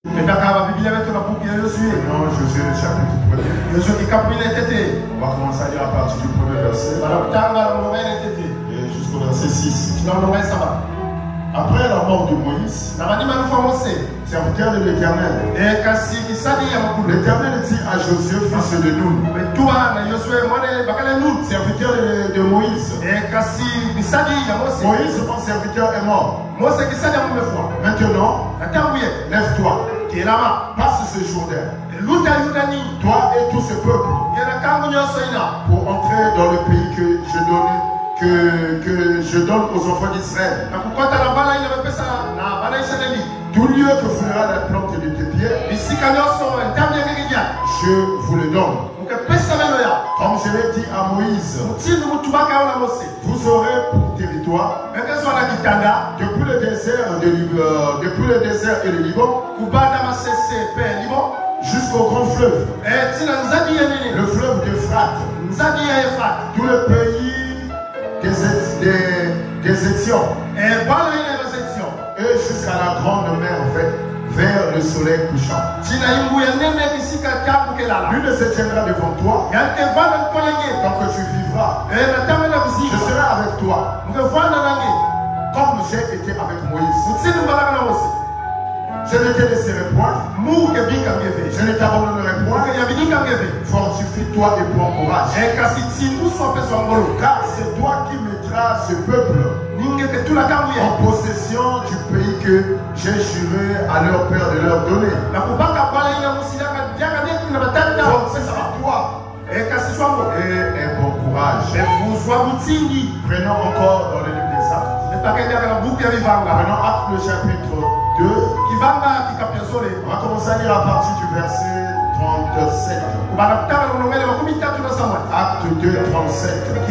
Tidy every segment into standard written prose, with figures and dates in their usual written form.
Non, Josué le chapitre 1er. On va commencer à lire à partir du premier verset et jusqu'au verset 6. Après la mort de Moïse, serviteur de l'Éternel, l'Éternel dit à Josué, fils de Nun, serviteur de Moïse, Moïse, mon serviteur, est mort. Maintenant, lève-toi, passe ce Jourdain, toi et tout ce peuple, pour entrer dans le pays que je donne aux enfants d'Israël. Tout lieu que foulera la plante de tes pieds, je vous le donne. Comme je l'ai dit à Moïse, vous aurez pour territoire, depuis le désert et le Liban, jusqu'au grand fleuve, le fleuve d'Euphrate, tout le pays des Étions, et jusqu'à la grande mer vers le soleil couchant. Lui ne se tiendra devant toi, tant que tu vivras. Je serai avec toi, comme j'ai été avec Moïse. Je ne te laisserai point, je ne t'abandonnerai point. Fortifie-toi et prends courage, car c'est toi qui mettras ce peuple en possession du pays que j'ai juré à leur père de leur donner. Fortifie-toi et un bon courage. Prenons encore dans le livre des Actes. Prenons Actes le chapitre 2. On va commencer à lire à partir du verset 37. Acte 2, 37.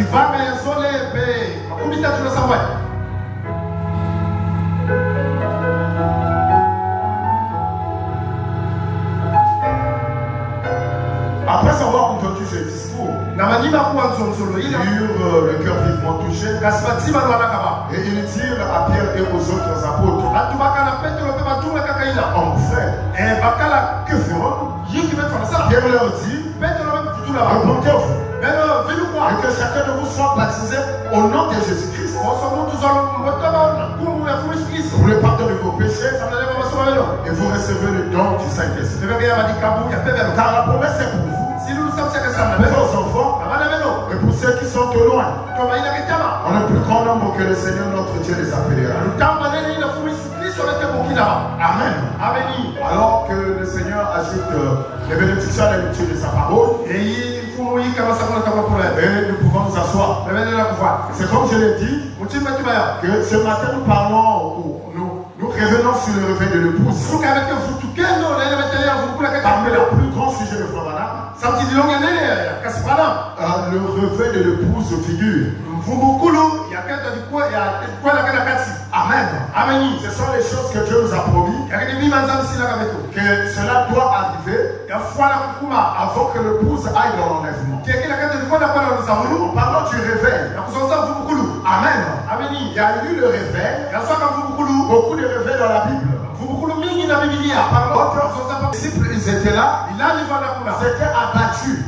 Après avoir entendu ce discours, ils eurent le cœur vivement touché, et ils dirent à Pierre et aux autres apôtres, en frère, que ferons-nous? Pierre leur dit, repentez-vous, et que chacun de vous soit baptisé au nom de Jésus-Christ pour le pardon de vos péchés, et vous recevez le don du Saint-Esprit. Car la promesse est pour vous, pour vos enfants, et pour ceux qui sont au loin, en le plus grand nombre que le Seigneur notre Dieu les appellera. Amen. Alors que le Seigneur ajoute les bénédictions à la lecture de sa parole, et nous pouvons nous asseoir. C'est comme je l'ai dit, que ce matin nous parlons, nous revenons sur le réveil de l'épouse. Parmi les plus grands sujets de Flamana, le réveil de l'épouse figure. Amen. Ce sont les choses que Dieu nous a promis, que cela doit arriver avant que l'épouse aille dans l'enlèvement. En parlant du réveil, amen. Il y a eu le réveil, beaucoup de réveils dans la Bible. D'autres disciples, ils étaient là, ils étaient abattus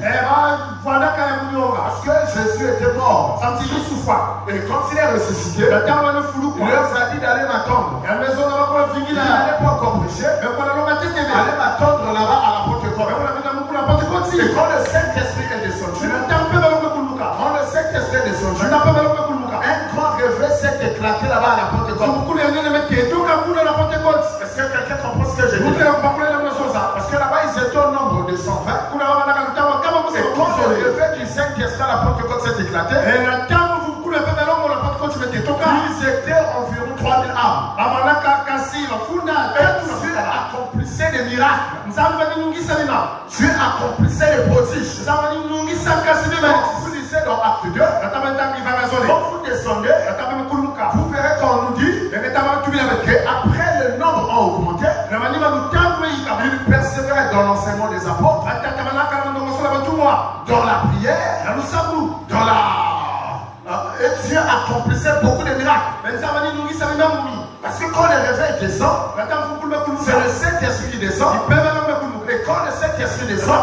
parce que Jésus était mort. Et quand il est ressuscité, il leur a dit d'aller m'attendre. Il n'allait pas encore prêcher, allez m'attendre là-bas à la Pentecôte. Et quand le Saint-Esprit est descendu, un grand réveil s'est éclaté là-bas à la Pentecôte. Est-ce que quelqu'un comprend ce que je dis? Parce que là-bas ils étaient au nombre de 120. Et quand le réveil du Saint-Esprit à la Pentecôte s'est éclaté, ils étaient environ 3000 âmes. Et Dieu accomplissait des miracles. Dieu accomplissait les prodiges. Vous lisez dans Acte 2, quand vous descendez, vous verrez qu'on nous dit qu'après le nombre a augmenté, ils persévéraient dans l'enseignement des apôtres, dans la prière, dans la... Et Dieu accomplissait beaucoup de miracles. Parce que quand le réveil descend, c'est le Saint-Esprit qui descend. Et quand le Saint-Esprit descend,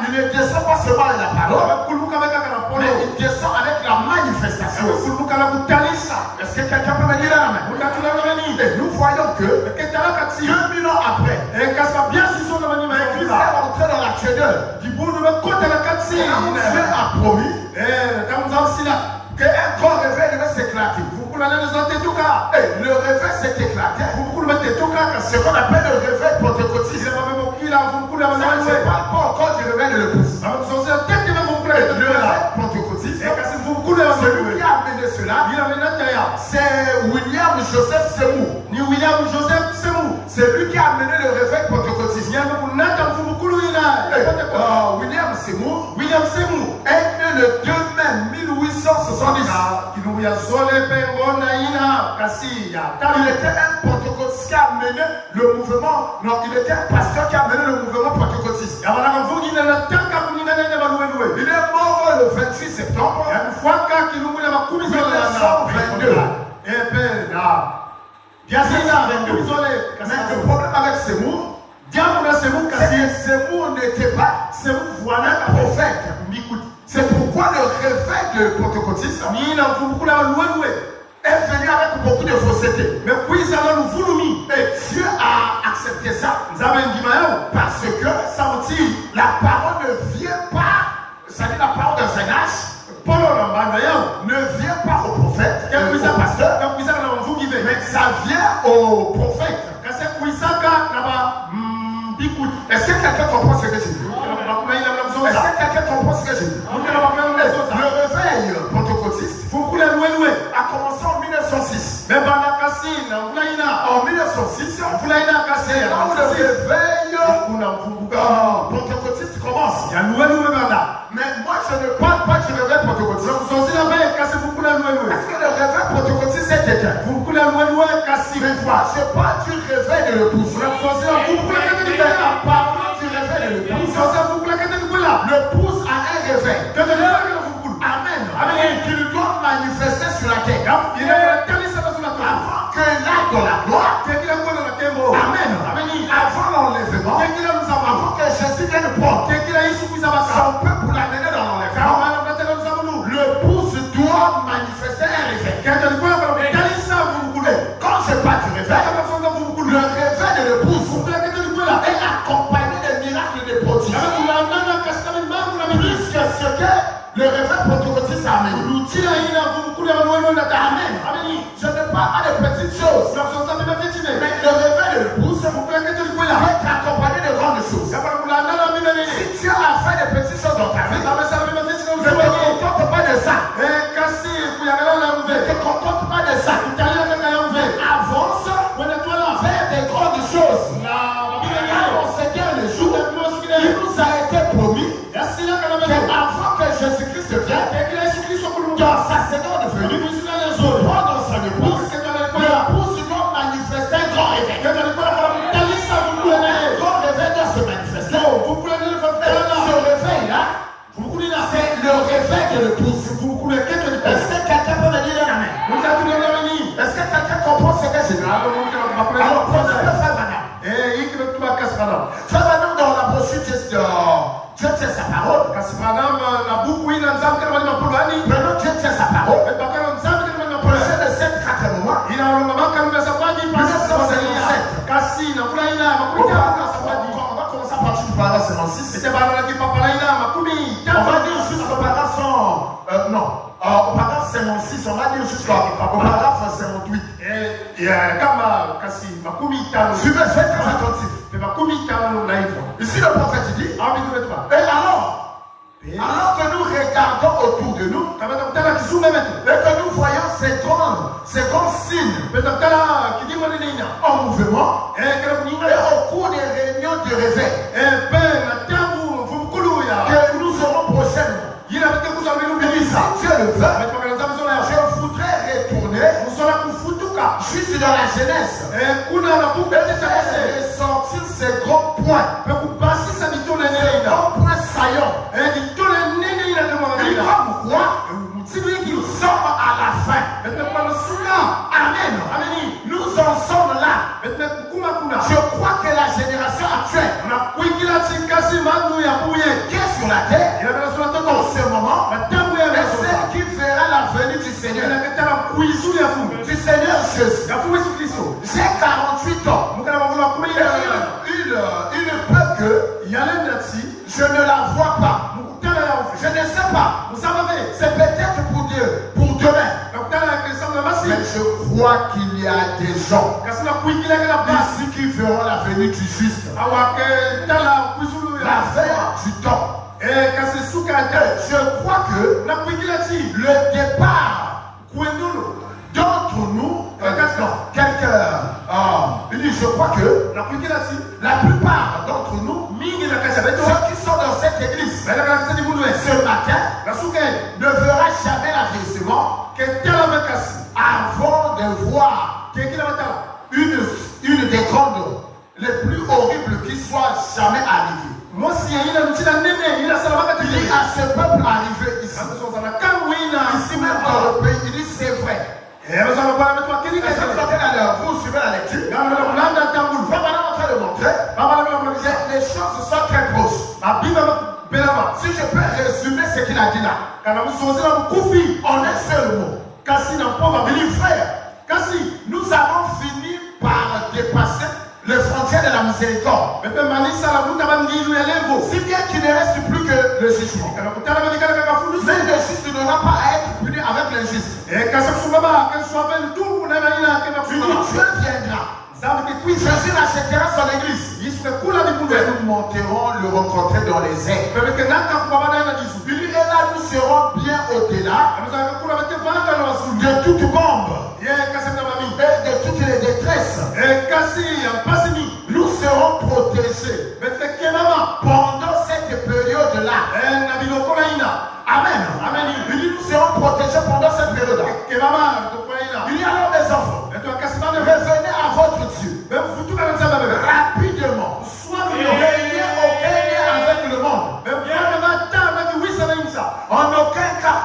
il ne descend pas seulement avec la parole, mais il descend avec la manifestation. Est-ce que quelqu'un peut me dire amen? Et nous voyons que 2000 ans après, l'Église est entrée dans la tienne. Dieu a promis qu'un grand réveil devait s'éclater. Et le réveil s'est éclaté. C'est ce qu'on appelle le réveil pentecôtiste. Je ne parle pas encore du réveil de l'épouse. Le réveil pentecôtiste, celui qui a amené cela, c'est William Joseph Seymour. C'est lui qui a amené le réveil pentecôtiste. William Seymour est né le 2 mai 1870. Il était un pentecôtiste qui a mené le mouvement. Non, il était un pasteur qui a mené le mouvement pentecôtiste. Il est mort le 28 septembre 1922. Mais le problème avec Seymour, Seymour n'était pas un prophète. C'est pourquoi le réveil de pentecôtiste est venu avec beaucoup de fausseté. Et Dieu a accepté ça parce que la parole ne vient pas, c'est-à-dire la parole d'un âge ne vient pas au prophète, au pasteur, mais ça vient au prophète. Est-ce que quelqu'un comprend ce que j'ai dit? Est-ce que quelqu'un comprend ce que j'ai dit? Le réveil pentecôtiste a commencé en 1906. En 1906, c'est là où le réveil pentecôtiste commence. Mais moi, je ne parle pas du réveil pentecôtiste. Est-ce que le réveil pentecôtiste c'est quelqu'un? Je parle du réveil de l'épouse. En parlant du réveil de l'épouse, l'épouse a un réveil. Amen. Qui lui doit manifester sur la terre. Avant qu'elle aille dans la gloire. Amen. Avant l'enlèvement. Avant que Jésus vienne prendre son peuple pour l'amener dans l'enlèvement. L'épouse doit manifester un réveil. Quand je parle du réveil, le réveil de l'épouse est accompagné des miracles et des prodiges. Plus que ce que le réveil pentecôtiste a amené. Amen. Je ne parle pas de petites choses. Mais le réveil de l'épouse est accompagné de grandes choses. Si tu as fait des petites choses dans ta vie, ne te contente pas de ça. Ne te contente pas de ça. Avance vers des grandes choses. Car on sait bien le jour, il nous a été promis qu'avant que Jésus-Christ vienne, dans sa seconde venue, prendre son épouse, l'épouse doit manifester un grand réveil. Un grand réveil doit se manifester. Ce réveil-là, c'est le réveil de l'épouse. Est-ce que quelqu'un peut me dire un amen? Est-ce que quelqu'un comprend ce que j'ai dit? Alors, prenez le frère Madame. Frère Madame, dans la brochure, Dieu tient sa parole. Prenons Dieu tient sa parole. Projet de 7-4 mois. 1957. On va commencer à partir du paragraphe 56. On va dire jusqu'au paragraphe 100. Non. Au paragraphe 56, on va dire jusqu'au paragraphe 58. Suivez, faites très attentif. Ici, le prophète dit. Et alors que nous regardons autour de nous, et que nous voyons ces grands signes en mouvement, et au cours des réunions de réveil, que nous aurons prochainement, si Dieu le veut, je voudrais retourner juste dans la jeunesse et sortir ces grands points, ces grands points saillants. Nous sommes à la fin. Amen. Nous sommes à je ne la vois pas. Je ne sais pas. C'est peut-être pour Dieu, pour demain. Mais je crois qu'il y a des gens ici qui verront la venue du juste. La fin du temps. Je crois que le départ d'entre nous, je crois que la plupart d'entre nous, ceux qui sont dans cette église ce matin, ne verra jamais l'avènement avant de voir une des grandes, les plus horribles qui soit jamais arrivée. Il dit à ce peuple arrivé ici, ici même dans le pays, il dit c'est vrai. Vous suivez la lecture. On va maintenant en train de montrer. Les choses sont très proches. Si je peux résumer ce qu'il a dit là, en un seul mot, il dit frère, nous avons fini par dépasser les frontières de la miséricorde. Si bien qu'il ne reste plus que le jugement. Mais le juste n'aura pas à être puni avec l'injuste. Dieu viendra. Jésus rachètera son église. Et nous monterons le rencontrer dans les airs. Et là, nous serons bien au-delà de toute bombe et de toutes les détresses. Nous serons protégés pendant cette période-là. Amen. Nous serons protégés pendant cette période-là. Il y a alors des enfants. Revenez à votre Dieu. Rapidement. N'ayez aucun lien avec le monde. En aucun cas.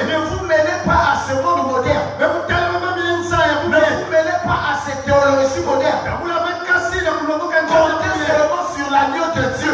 Ne vous mêlez pas à ce monde moderne. Ne vous mêlez pas à cette théologie moderne. Comptez seulement sur l'agneau de Dieu.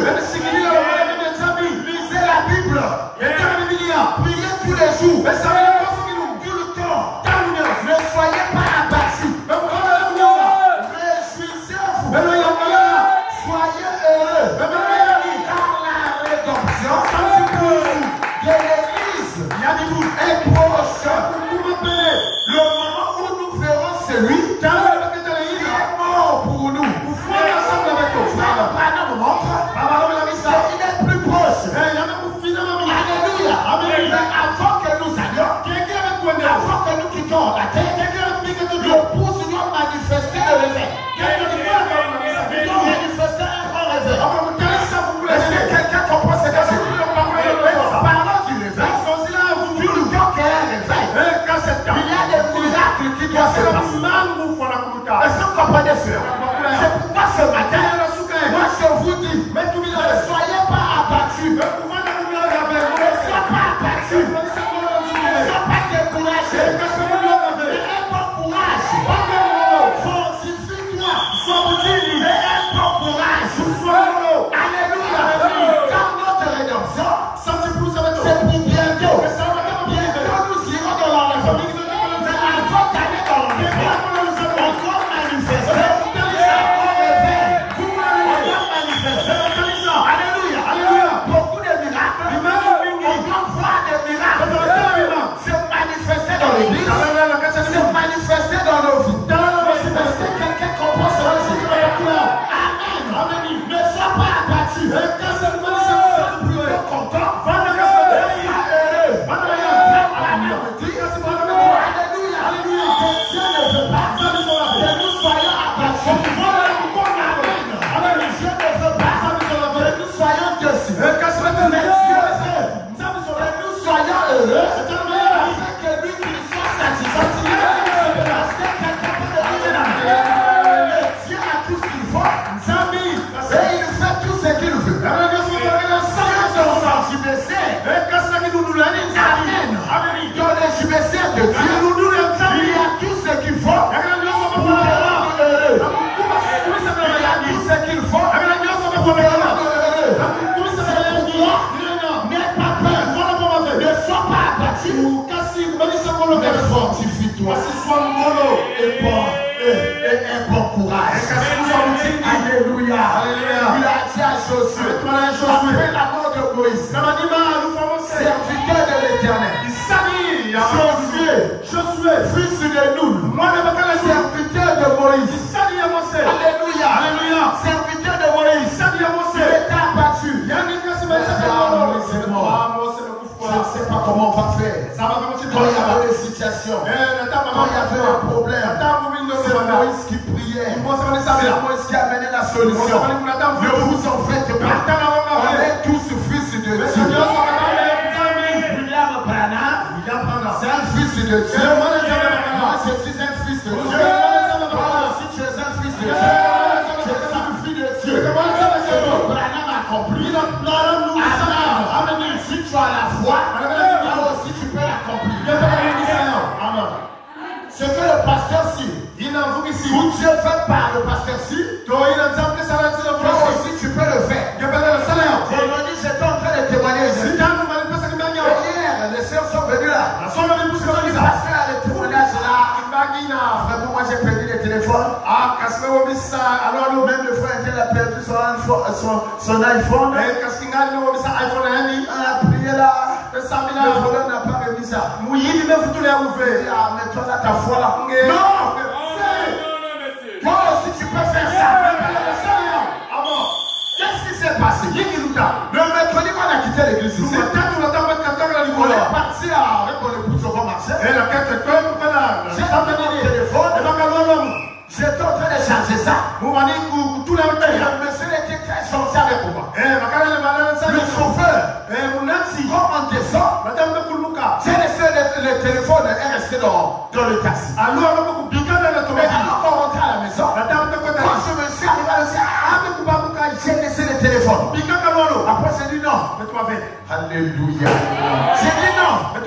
Josué. Après la mort de Moïse. Serviteur de l'Éternel. Josué, fils de Nun. Serviteur de Moïse. Alléluia. Serviteur de Moïse. L'État abattu. Moïse est mort. Je ne sais pas comment on va faire. Quand il y avait des situations, quand il y avait un problème, c'est Moïse qui priait. C'est Moïse qui amenait la solution. Ne vous en faites pas. On est tous fils de Dieu. William Branham, c'est un fils de Dieu. Moi, je suis un fils de Dieu. Toi aussi, tu es un fils de Dieu. Tu es une fille de Dieu. Branham a compris. Amen. Si tu as la foi, là aussi tu peux l'accomplir. Ce que le pasteur Si, où Dieu fait par le pasteur Si, toi aussi tu peux le faire. Vendredi, j'étais en train de témoigner ici. Hier, les sœurs sont venues là. Le pasteur a le témoignage là. Vraiment, moi j'ai perdu le téléphone. Même le frère Intel a perdu son iPhone. On a prié là. Le voleur n'a pas remis ça. Mais toi là, ta foi là. Non! Toi aussi tu peux faire ça. Qu'est-ce qui s'est passé? Le mercredi, on a quitté l'église ici. On est parti avec mon épouse au bon marché. J'ai amené mon téléphone. J'étais en train de charger ça. Le monsieur était très gentil avec moi. Le chauffeur, quand on descend, j'ai laissé le téléphone est resté dans le taxi. Alors qu'on rentre à la maison, quand je me suis arrivé à la j'ai laissé le téléphone. Après j'ai dit non. Alléluia. J'ai dit non. Le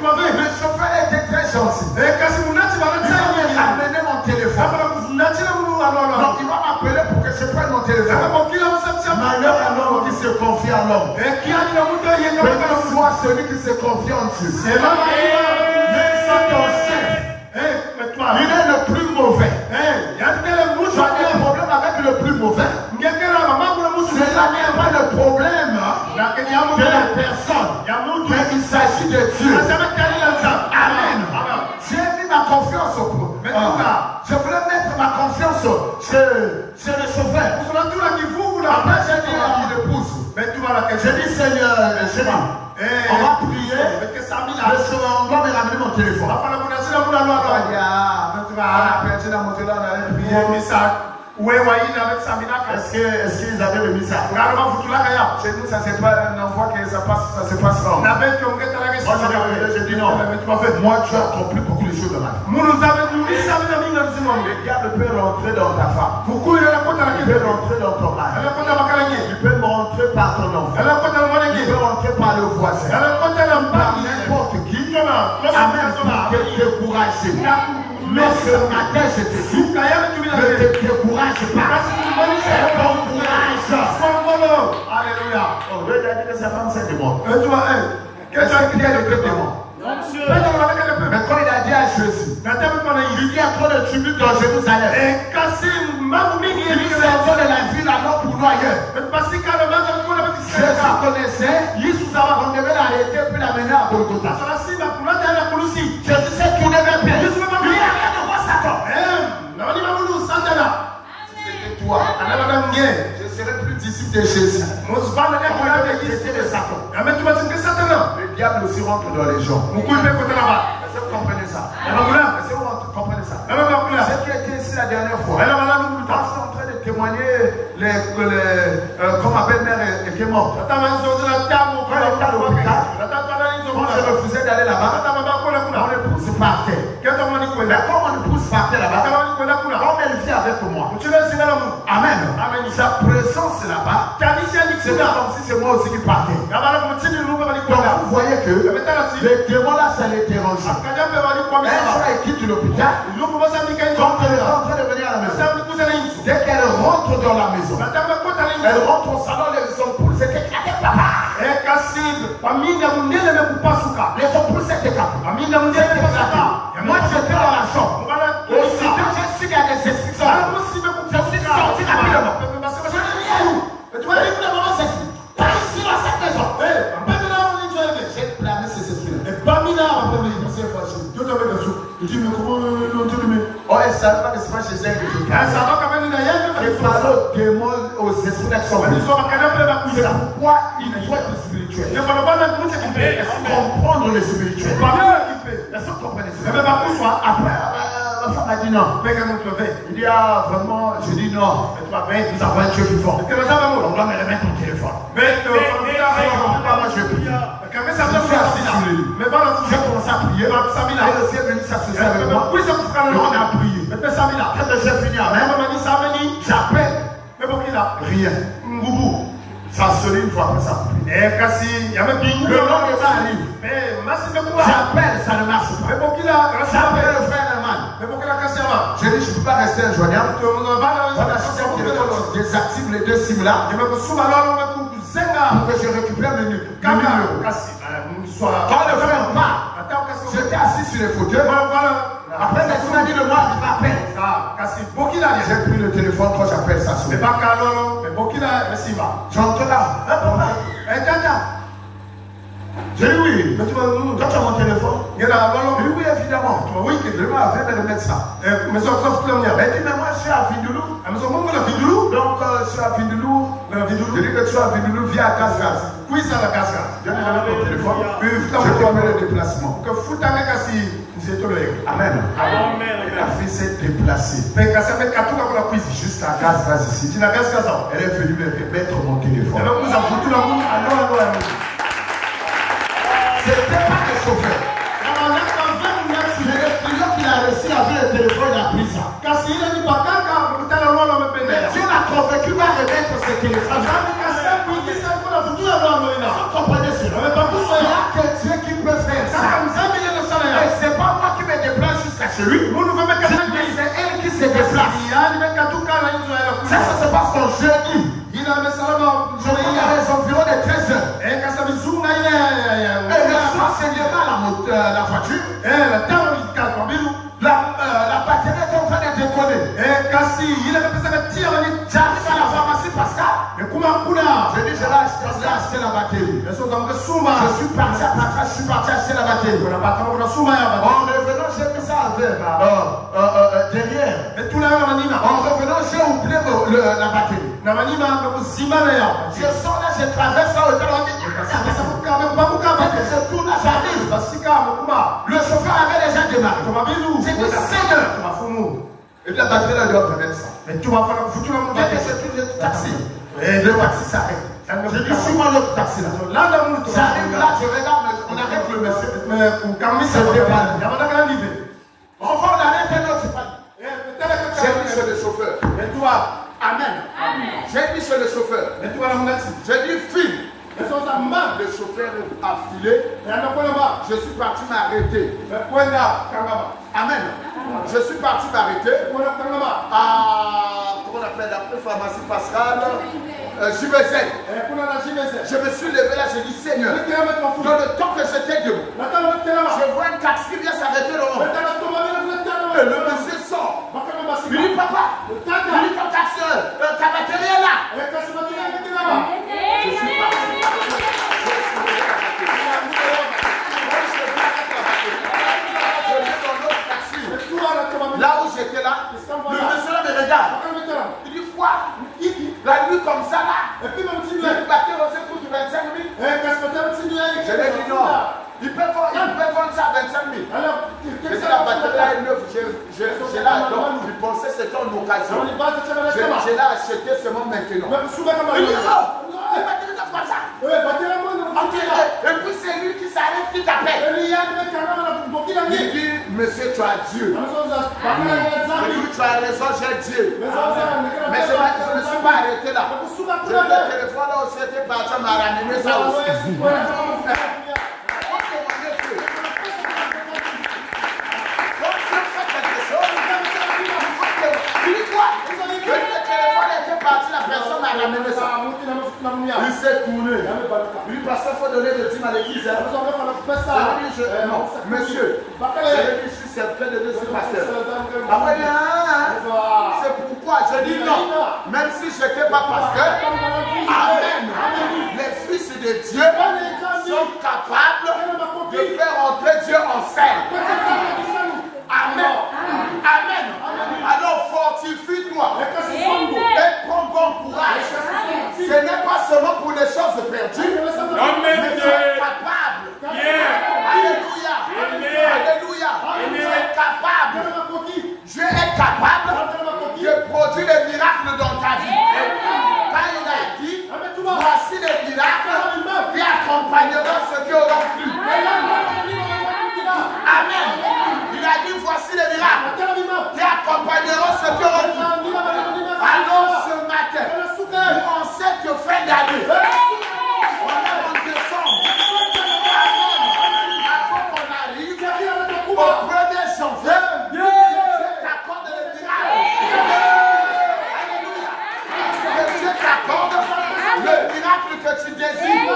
chauffeur était très gentil. Il a amené mon téléphone. Donc il va m'appeler pour que je prenne mon téléphone. Malheur à l'homme qui se confie en l'homme. Maintenant soit celui qui se confie en Dieu. Même sans ton chef, il est le plus mauvais. Tu as des problèmes avec le plus mauvais. Cela n'est pas le problème de la personne, mais il s'agit de Dieu. Amen. J'ai mis ma confiance au point. Je voulais mettre ma confiance chez le chauffeur. Après j'ai dit à mon épouse, j'ai dit Seigneur, on va prier. On va me ramener mon téléphone. On a perdu la moto là, on allait prier. Est-ce qu'ils avaient remis ça? Chez nous, ça c'est pas un envoi que ça se passe pas. Moi j'ai dit non. Moi tu as accompli beaucoup de choses dans ma vie. Le diable peut rentrer dans ta femme. Il peut rentrer dans ton mari. Il peut rentrer par ton enfant. Il peut rentrer par le voisin. Par n'importe qui. Amen. Pour te décourager. Mais ce matin, je te dis, ne te décourage pas. Bon courage. Alléluia. Oh, Dieu a dit que sa femme c'est démon. Qu'est-ce qu'il y a de démon? Mais quand il a dit à Jésus, il dit à trop de tumulte dans Jérusalem. Il sort de la ville alors pour nous ailleurs. Jésus connaissait, on devait l'arrêter puis l'amener à Golgotha. Jésus s'est tourné vers Pierre. Il a rien de moi, Satan. C'était toi. Je serai plus disciple de Jésus. Le diable aussi rentre dans les gens. Est-ce que vous comprenez ça? Est-ce que vous comprenez ça? Ce qui était ici la dernière fois, on est en train de témoigner comme ma belle-mère était morte. Quand elle était à l'hôpital, quand je refusais d'aller là-bas, mon épouse partait. Mais quand mon épouse partait là-bas, comme elle vit avec moi, amen. Sa présence là-bas, c'est comme si c'est moi aussi qui partais. Donc vous voyez que les démons là, ça les dérange. Elle quitte l'hôpital, quand elle est en train de venir à la maison, dès qu'elle rentre dans la maison, elle rentre au salon, les ampoules s'étaient éclatées, papa. Les ampoules s'étaient éclatées. Moi j'étais dans la chambre. Aussitôt j'ai su qu'il y a des explications. Je suis sorti rapidement. Je dis, mais tu vas dire que les mamans s'expliquent. parle aux démons, aux esprits d'action. C'est pourquoi il faut être spirituel. Comprendre le spirituel. Est-ce que vous comprenez ça? Après, ma femme a dit non. Il dit ah vraiment, je dis non. Nous avons un Dieu vivant. On doit me remettre ton téléphone. Moi je prie. Je suis assis sur le lit. J'ai commencé à prier. Et le ciel est venu s'associer avec moi. Et on a prié. Quand j'ai fini, j'appelle. Rien. Ça a sonné une fois après ça. Le lendemain arrive. J'appelle, ça ne marche pas. J'appelle le frère Herman. Je dis, je ne peux pas rester injoignable. Voilà, je désactive les deux SIM là. Pour que je récupère le numéro. Quand le frère part, j'étais assis sur les fauteuils. Après, il m'a dit le mois, il m'appelle. J'ai pris le téléphone quand j'appelle ça. J'entends là. J'ai dit oui. Mais tu vois, quand tu as mon téléphone, il y a oui, évidemment. Oui, que demain, viens de remettre ça. Elle dit, mais moi, je suis à Vindoulou. Donc, je suis à Vindoulou. Je dis que tu es à Vindoulou via Gaz. Oui, ça la Gaz. Je vais remettre mon téléphone. Je prends le déplacement. Amen. La fille s'est déplacée. Jusqu'à Gaz ici. Elle est venue me remettre mon téléphone. C'était pas le chauffeur. C'est le pilote qui a réussi à faire le téléphone, il a pris ça. Dieu l'a convaincu à remettre ce téléphone. Vous comprenez cela? Il n'y a que Dieu qui peut faire ça. Et c'est pas moi qui me déplace jusqu'à chez lui. C'est elle qui se déplace. Ça se passe en jeudi. Il y a les environs de 13 heures. Et le soir, c'est lié à la voiture. La batterie est en train de décoller. J'arrive à la pharmacie Pascal. Je dis, je vais acheter la batterie. Je suis parti acheter la batterie. En revenant, j'ai mis ça derrière. En revenant, j'ai oublié la batterie. Je sors là, je traverse ça au téléphone. Je tourne là, j'arrive. Le chauffeur avait déjà démarré. J'ai dit 5 heures. Et la batterie là doit remettre ça. Mais tu vas faire foutu la montagne. C'est tout le taxi. Et le taxi s'arrête. Je dis souvent l'autre taxi là. J'arrive là, je regarde, on arrête le monsieur. C'est dépanne. Enfin, on arrête un autre, c'est pas. J'ai mis sur le chauffeur. Amen. J'ai mis sur le chauffeur. J'ai dit fille. Le chauffeur a filé. Je suis parti m'arrêter. Amen. Je suis parti m'arrêter à, comment on appelle, la pharmacie Pascal, JVZ. Je me suis levé là, j'ai dit Seigneur, dans le temps que j'étais debout, je vois un taxi qui vient s'arrêter là. Et le monsieur sort. Il dit papa, il dit ton taxi, ta batterie est là. Je suis parti. Là où j'étais là, le monsieur là me regarde. Il dit quoi? La nuit comme ça là. Et puis même si il battait au secours de 25 000. Je lui ai dit non. Il peut vendre ça à 25 000. Mais si la batterie là est neuve, j'ai là. Donc il pensait que c'était une occasion. J'ai là acheté seulement maintenant. Il dit non, la batterie n'a pas ça. Et puis c'est lui qui s'arrête, qui t'appelle. Il dit, monsieur, tu as Dieu. Il dit, tu as raison, j'ai Dieu. Mais je ne me suis pas arrêté là. Le téléphone là aussi était parti, m'a ramené ça aussi. La personne a ramené ça. Il s'est tourné. Il dit, pasteur, il faut donner le dîme à l'église. Monsieur, je suis certain de Dieu, pasteur. Après, c'est pourquoi je dis non. Même si je n'étais pas pasteur, amen. Les fils de Dieu sont capables de faire entrer Dieu en scène. Amen. Amen. Alors, Fortifie-toi et prends bon courage. Ce n'est pas seulement pour les choses perdues, mais tu es capable. Alléluia. Alléluia. Tu es capable. Dieu est capable de produire des miracles dans ta vie. Quand il a dit, voici les miracles qui accompagneront ceux qui auront cru. Amen. Il a dit, voici les miracles qui accompagneront ceux qui auront cru. Alors ce matin, on sait que fin d'année, on est en décembre. Amen. Avant qu'on arrive au 1er janvier, Dieu t'accorde le miracle. Alléluia. Que Dieu t'accorde le miracle que tu désires.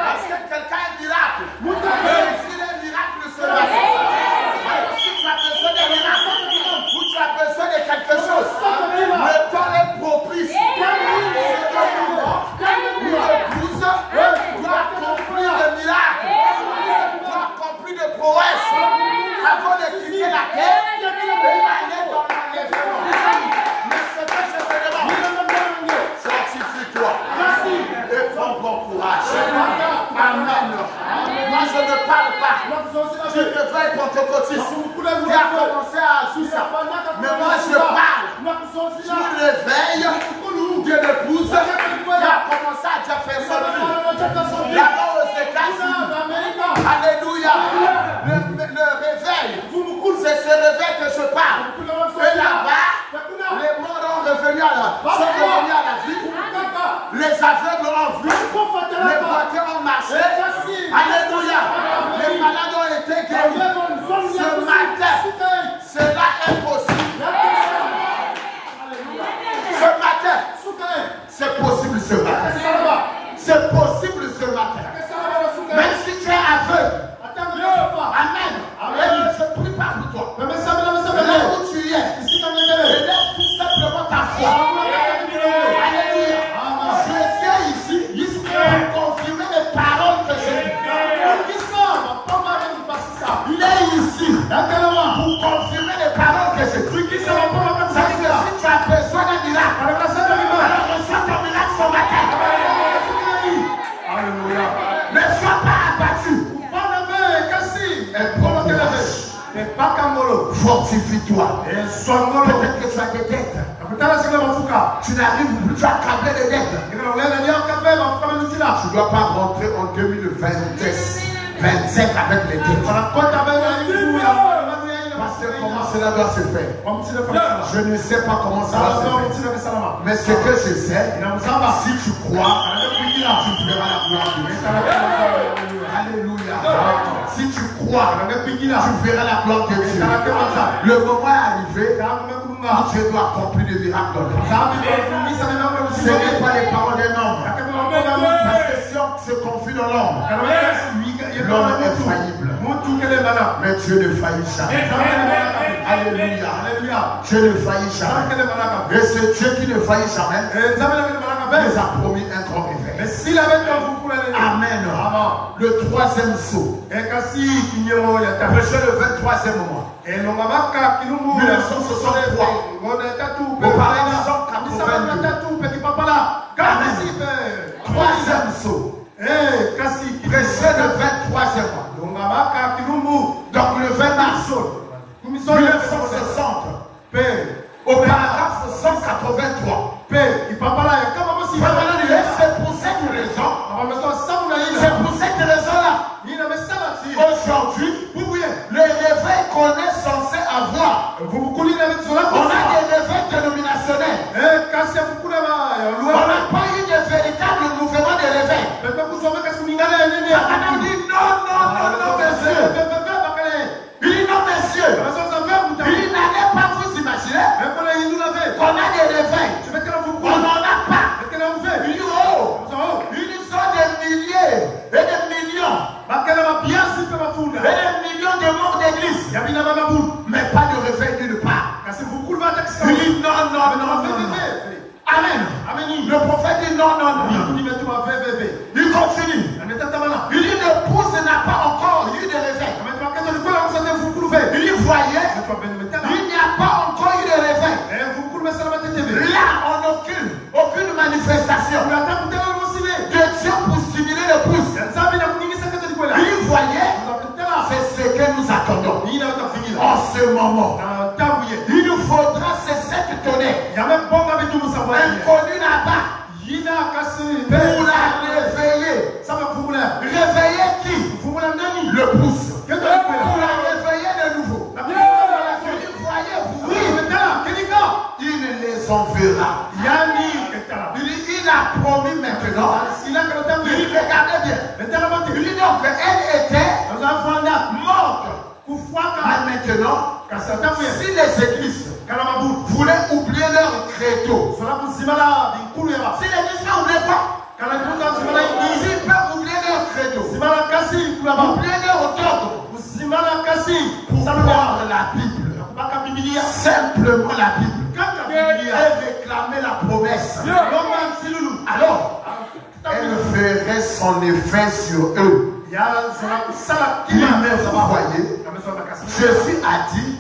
Parce que quelqu'un est miracle. Si les miracles se passent, alors si tu as besoin de miracles, ou tu as besoin de quelque chose, le temps est propice. C'est un moment où l'épouse doit accomplir le miracle, doit accomplir de prouesses avant de quitter la terre et aller dans l'enlèvement. Mais ce que je te demande, fortifie-toi et prends bon courage. Amen. Moi je ne parle pas. Tu réveilles pentecôtiste qui a commencé à Azusa. Mais moi je parle. Tu réveilles de l'épouse qui a commencé à Jefferson. Là-bas aux États-Unis. Alléluia. Le réveil, c'est ce réveil que je parle. Et là-bas, les morts sont revenus à la vie. Les aveugles ont vu. Les boiteux ont marché. Alléluia. Les malades ont été guéris. Ce matin, cela est possible. Ce matin, c'est possible ce matin. C'est possible ce matin. Même si tu es aveugle. Amen. Je ne prie pas pour toi. Là où tu es, élève tout simplement ta foi. Alléluia. Je suis ici pour confirmer les paroles que j'ai dites. Il est ici pour confirmer les paroles que j'ai dites. Ça veut dire que si tu as besoin d'un miracle, alors reçois ton miracle ce matin. Alléluia. Ne sois pas abattu. Fortifie-toi. Peut-être que tu as des dettes. Tu n'arrives plus, tu as câblé des dettes. Tu ne dois pas rentrer en 2027 avec les dettes. Parce que comment cela doit se faire? Je ne sais pas comment ça va se faire. Mais ce que je sais, si tu crois, tu verras la gloire de Dieu. Alléluia. Si tu crois, tu verras la gloire de Dieu. Le moment est arrivé où Dieu doit accomplir le miracle dans ta vie. Ce n'est pas les paroles d'un homme. Parce que si on se confie dans l'homme, l'homme est faillible. Mais Dieu ne faillit jamais. Alléluia. Dieu ne faillit jamais. Et c'est Dieu qui ne faillit jamais. Il a promis un grand réveil. Amen. Le troisième saut. Prêchez le 23e mois. 1963. Auparavant 182. Troisième saut. Prêchez le 23e mois. Donc le 20 mars 1960. Au paragraphe 183. C'est pour cette raison. C'est pour cette raison-là. Aujourd'hui, les réveils qu'on est censé avoir, on a des réveils dénominationnels. On n'a pas eu de véritable mouvement de réveil. On dit non, monsieur. Il dit non, monsieur. Il n'allait pas vous imaginer qu'on a des réveils. On n'en a pas. Il dit oh, ils sont des milliers et des millions. Et des millions de membres d'église. Mais pas de réveil nulle part. Il dit non. Amen. Le prophète dit non. Il continue. Il dit l'épouse n'a pas encore eu de réveil. Il dit voyez, il n'y a pas encore eu de réveil. ce moment, il nous faudra ces 7 tonnerres. Inconnu là-bas. Pour la réveiller. Réveiller qui? Le pouce. Pour la réveiller de nouveau. Voyez-vous, oui. Il les enverra. Il a promis maintenant. Il dit, regardez bien. Il dit donc qu'elle était morte. Mais maintenant, si les églises voulaient oublier leur credo, si l'église n'a oublié pas, s'ils peuvent oublier leur credo, oublier leur dogme, pour prendre la Bible, simplement la Bible, et réclamer la promesse, alors elle ferait son effet sur eux. Mais vous voyez, Jésus a dit,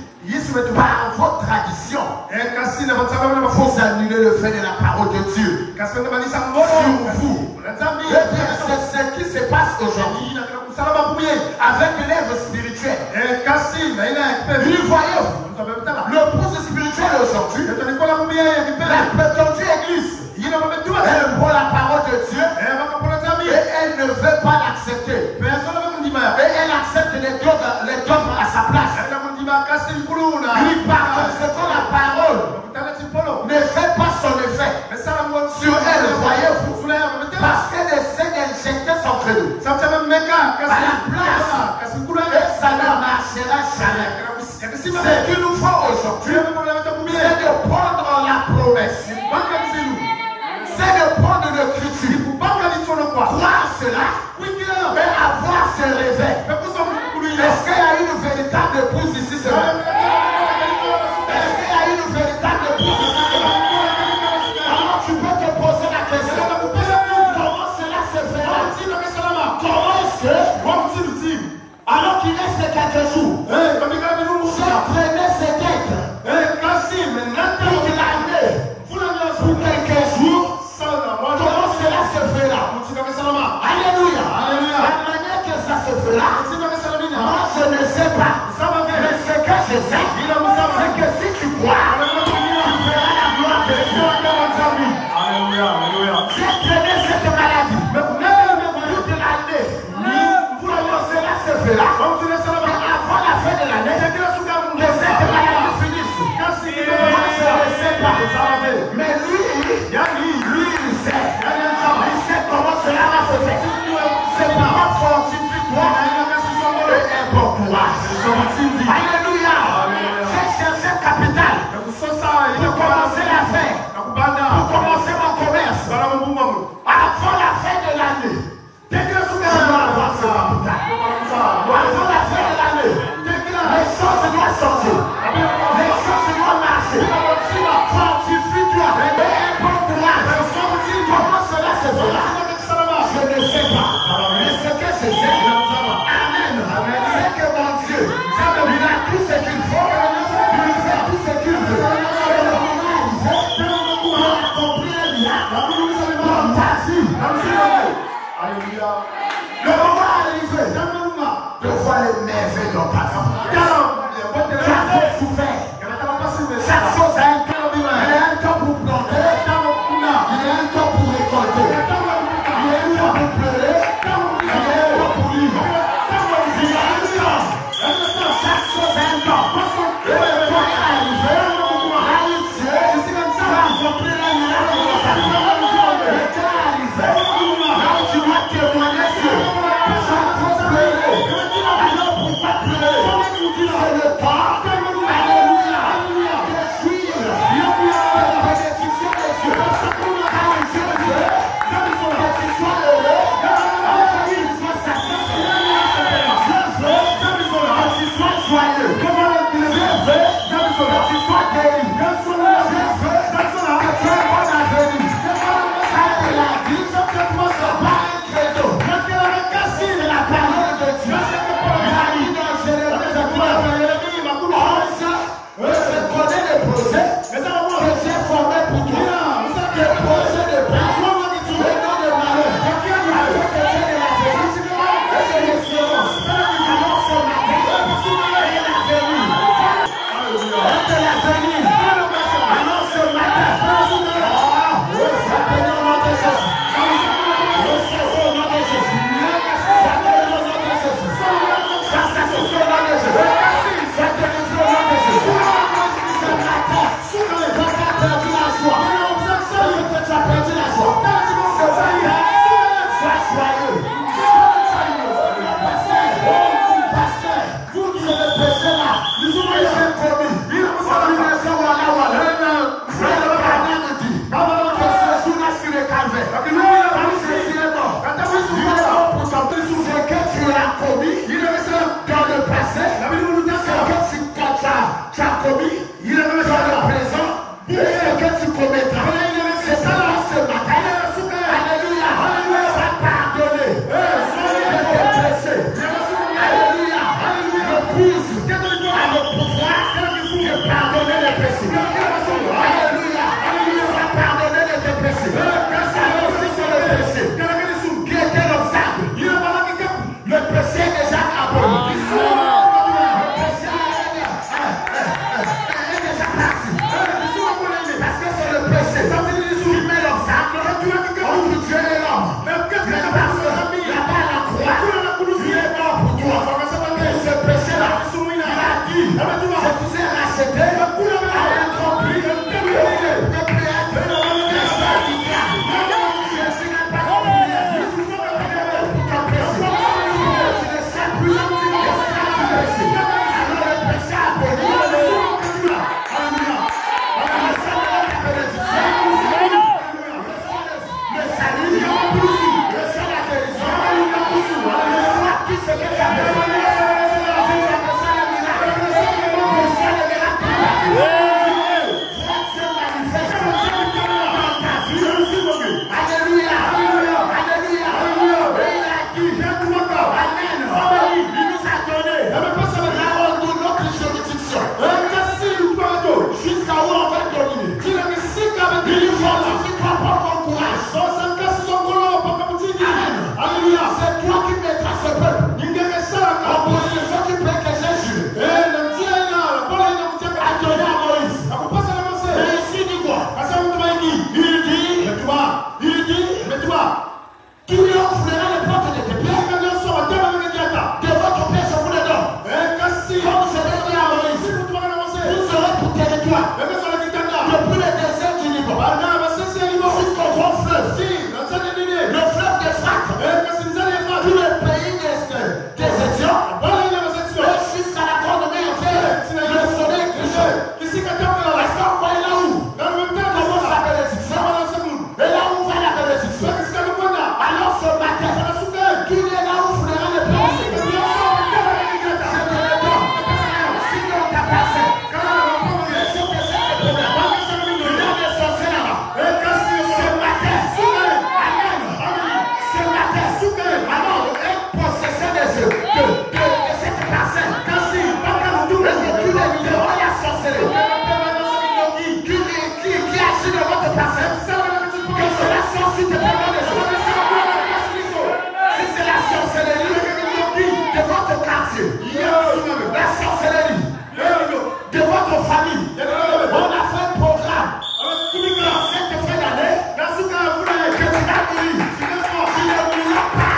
par votre tradition, vous annulez le fait de la parole de Dieu sur vous. C'est ce qui se passe aujourd'hui avec l'œuvre spirituelle. Voyez-vous, le pouce spirituel aujourd'hui, la prétendue église, elle voit la parole de Dieu et elle ne veut pas l'accepter. Et elle accepte les dogmes à sa place. Par conséquent, la parole ne fait pas son effet sur elle, voyez-vous, parce qu'elle essaie d'injecter son credo à la place, et ça ne marchera jamais. Ce qu'il nous faut aujourd'hui, c'est de prendre la promesse, c'est de prendre l'écriture, croire cela et avoir ce réveil. Est-ce qu'il y a une véritable épouse ici ce matin? Est-ce qu'il y a une véritable épouse ici ce matin? Alors tu peux te poser la question, comment cela se fera? Comment est-ce que, alors qu'il reste quelques jours, j'entraînais ces têtes toute l'année pour quelques jours, comment cela se fera? Alléluia. La manière que ça se fera, moi je ne sais pas. Mais ce que je sais, c'est que si tu crois, tu verras la gloire de Dieu. J'ai traîné cette maladie toute l'année. Comment cela se fera? Avant la fin de l'année, que cette maladie finisse. Moi je ne sais pas. Mais lui, il sait. Il sait comment cela va se faire. C'est pas fortifie-toi et un bon courage. Alléluia. J'ai cherché un capital pour commencer l'affaire, pour commencer mon commerce. Avant la fin de l'année, je dois avoir ce capital. Avant la fin de l'année, les choses doivent changer. Les choses doivent marcher. Fortifie-toi et un bon courage. Comment cela se fera? Je ne sais pas. Mais ce que je sais, amen, c'est que mon Dieu, il a tout ce qu'il faut, il fait tout ce qu'il veut. Et le moment arrivé, pour accomplir un miracle dans ta vie. Alléluia. Le moment arrivé, de voir les merveilles dans ta vie. Tu as trop souffert. Chaque chose a un temps. Il y a un temps pour planter, il y a un temps pour récolter. Il y a un temps pour pleurer, il y a un temps pour vivre. Il y a un temps. Chaque chose a un temps. Et le temps est arrivé. Dieu va accomplir un miracle dans sa vie. Le temps est arrivé. Là tu dois témoigner sur. Tu as trop pleuré. Alors pourquoi pleurer? Qui lui ouvriront les portes de tes pieds. De votre pied, je vous le donne. Comme je l'ai dit à Moïse, vous serez pour territoire. Depuis le désert du Liban jusqu'au grand fleuve. Le fleuve d'Euphrate. Tout le pays des Éthiopiens. Et jusqu'à la grande mer, le soleil couché. Est-ce qu'on voit là où? Comment ça bénédiction? Et là où va la bénédiction? Alors ce matin, qui est là où vous verrez le pays? Je te le donne. Si on t'a passé, je te sais le problème. Il y a des sorciers là-bas. Ce matin, amen. Ce matin, alors, un possesseur de cette personne, et tu les dévoiles la sorcellerie. Qui agit de votre personne? Que cela soit sur tes parents des choses. Si c'est la sorcellerie de votre quartier, la sorcellerie de votre famille, on a fait un programme dans cette fin d'année que tu vas mourir. Tu ne mourras pas.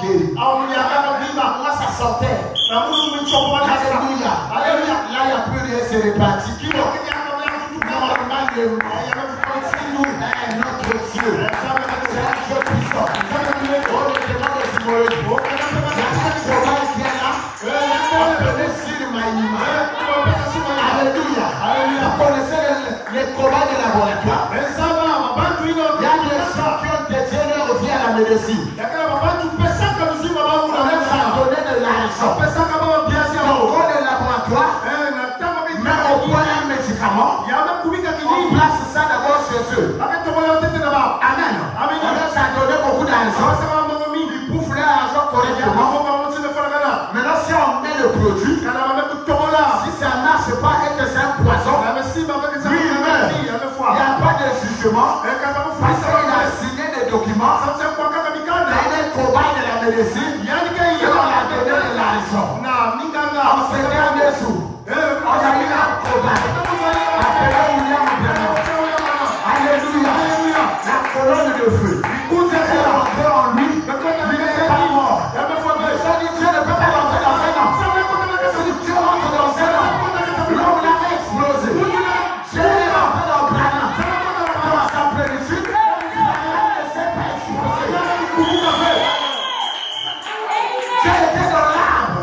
Tu vivras. Moi ça sortait. Alléluia. Alléluia. Là il n'y a plus rien, c'est réparti. Normalement, continue. Notre Dieu. C'est un Dieu puissant. On ne demande des symboliques. Il y a un travail qui est là. Appelez sur Maïma. Alléluia. Alléluia. Vous connaissez les combats de laboratoire. Il y a des gens qui ont dédié leur vie à la médecine. On leur a donné de l'argent. Donc, on est laboratoire, mais on prend un médicament, on place ça d'abord chez eux. Amen. On leur a donné beaucoup d'argent. Ils bouffent leur argent correctement. Maintenant, si on met le produit, si ça ne marche pas et que c'est un poison, lui il meurt. Il n'y a pas de jugement parce qu'il a signé des documents. Il est cobaye de la médecine et on a donné de l'argent. En ces derniers jours, on a eu un cobaye appelé William Branham. Alléluia. La colonne de feu. Tout est rentré en lui. Il n'est pas mort. Je dis Dieu ne peut pas rentrer dans un homme. Si Dieu rentre dans un homme, l'homme l'avait explosé. Dieu est rentré dans Branham. Dans sa plénitude, Branham ne s'est pas explosé. Dieu était dans l'arbre.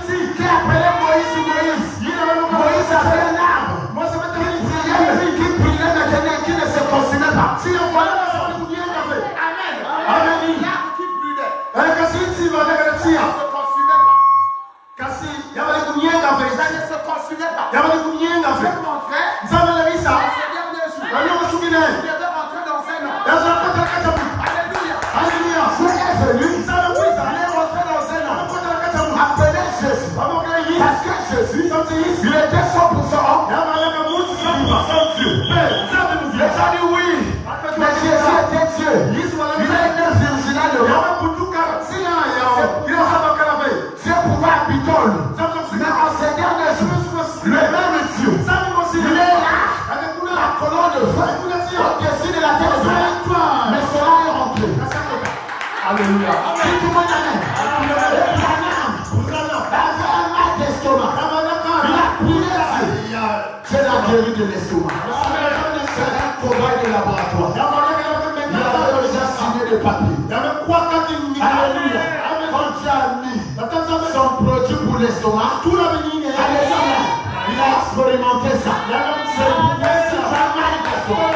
Qui appelait Moïse. Moïse avait un arbre. Qui brillait maintenant, qui ne se consumait pas. Amen. Amen. L'arbre qui brûlait. Ça ne se consumait pas. Ça ne se consumait pas. Je vais montrer. Il devait rentrer dans un homme. Alléluia. Dieu est venu. Il est rentré dans un homme. Appelé Jésus. Parce que Jésus, il était 100% homme. 100% Dieu. Les gens disent oui. Mais Jésus était Dieu. Il est né virginalement. Dieu pouvait habiter en lui. Mais en ces derniers jours, guéri de l'estomac. C'est un combat de laboratoire. Il avait déjà signé des papiers. Alléluia. Quand tu as mis son produit pour l'estomac, alléluia, il a expérimenté ça. C'est pour que si tu as mal d'estomac,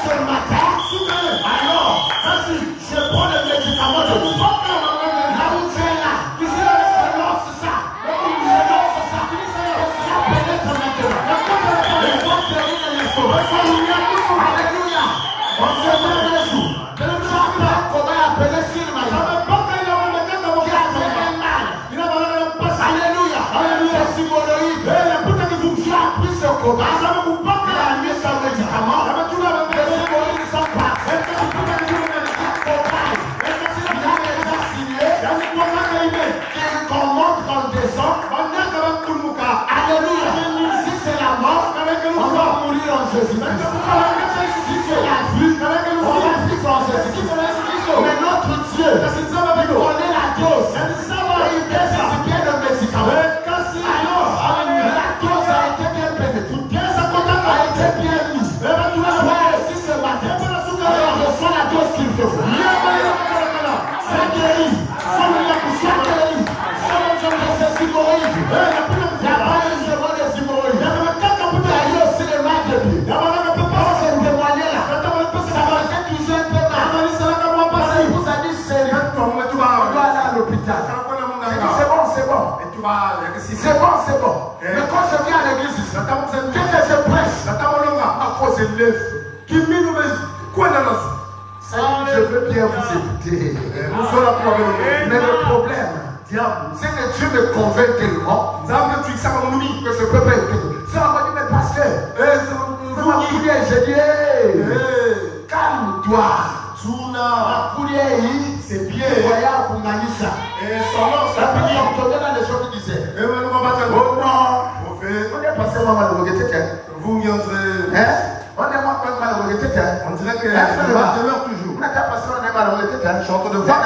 ce matin, alors, je prends le médicament de vous. Là où tu es là, je lance ça. Je lance ça. Ça pénètre maintenant. Les gens terminent l'estomac. Alléluia. On se met les jours. Comment appeler sur ma vie? Alléluia. C'est symbolique. Tu as pris ce combat. Il a mis son médicament. Les symboliques sont parfaits. Il a déjà signé. Qu'on monte, qu'on descend. Alléluia. Si c'est la mort, on va mourir en Jésus-Christ. Si c'est la vie, on va vivre en Jésus-Christ. Mais notre Dieu, il connaît la dose. Et il décide le médicament. Alors, la dose a été bien pénétrée. A été bien mise. Si ce matin, on reçoit la dose qu'il te faut. C'est guéri. C'est guéri. C'est symbolique. Il n'y a pas un second de symbolique. Il y a aussi le mal de pied. C'est témoigné là. Ça va être toujours un peu mal. Il vous a dit sérieux. On doit aller à l'hôpital. C'est bon, c'est bon. C'est bon, c'est bon. Mais quand je viens à l'église ici, dès que je prêche, je veux bien vous écouter. Mais le problème, c'est que Dieu me convainc tellement que je ne peux pas écouter. Ça m'a dit, mais pasteur, vous m'avez dit, j'ai dit, calme-toi. C'est bien. Voyage pour Manissa. Et son nom, ça peut dire, on tombait dans les gens qui disaient, oh non, on est passé maman le regretté. Vous y entrez. On est moins pas mal regretté. On dirait que ça demeure toujours. On a passé, on est mal regretté. Je suis en train de voir.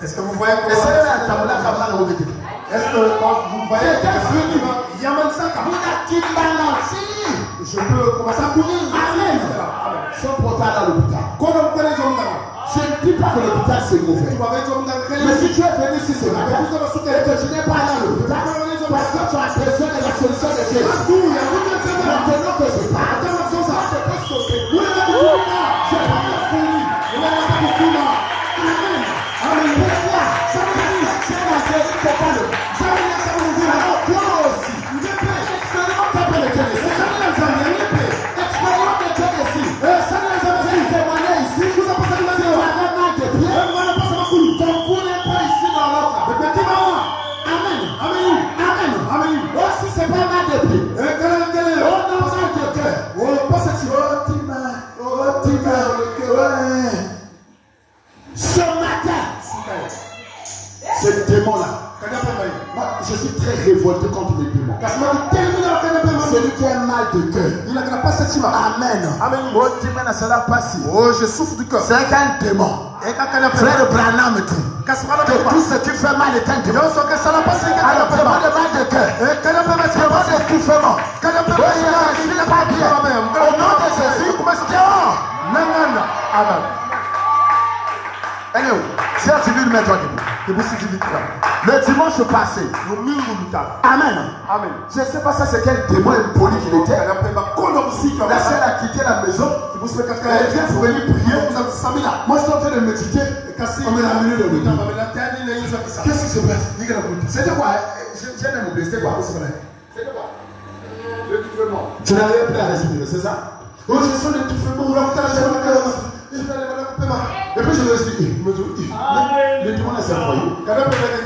Est-ce que vous voyez comment est-ce que quand vous voyez je peux commencer à courir. Amen. Son portable à l'hôpital. Je ne dis pas que l'hôpital c'est mauvais. Mais si tu es venu ici ce matin, et que je n'ai pas allé à l'hôpital, parce que tu as besoin de la solution de Jésus. Maintenant que je parle, je peux sauter. Je peux fini. Amen. Amen. Pourquoi? Ça veut dire que c'est la vérité pour parler. Ça veut dire que ça veut dire alors toi aussi. Expérimente un peu le Tennessee. Expérimente le Tennessee. Ça ne les a pas fait témoigner ici. Vous avez pas mal de pieds. Ton cou n'est pas ici dans l'autre. Amen. Amen. Amen. Amen. Aussi c'est pas mal de pieds. Oh non, ça de cœur. Oh, pas cette ce matin, ce démon-là, je suis très révolté contre les démons. Celui qui a mal de cœur. Amen. Amen. Oh, je souffre du cœur. C'est un démon. Frère Branham me dit que tout ce qui fait mal est un démon. Alors, demande mal de cœur. Demande d'étouffement. Il n'est pas bien. Au nom de Jésus, dehors. Amen. Anyway, si tu veux le mettre debout, le dimanche passé, Amen. Amen. Je ne sais pas ça c'est quel démon impoli qu'il était. La seule a quitté la maison. Elle vient pour venir prier. Moi je suis en train de méditer. On me l'a amené de l'autre. Qu'est-ce qui se passe? C'était quoi? J'ai même oublié. C'était quoi? C'était quoi? L'étouffement. Tu n'avais plus à respirer, c'est ça? Oh, je sens l'étouffement. Et puis je me suis dit, le démon est symphonique.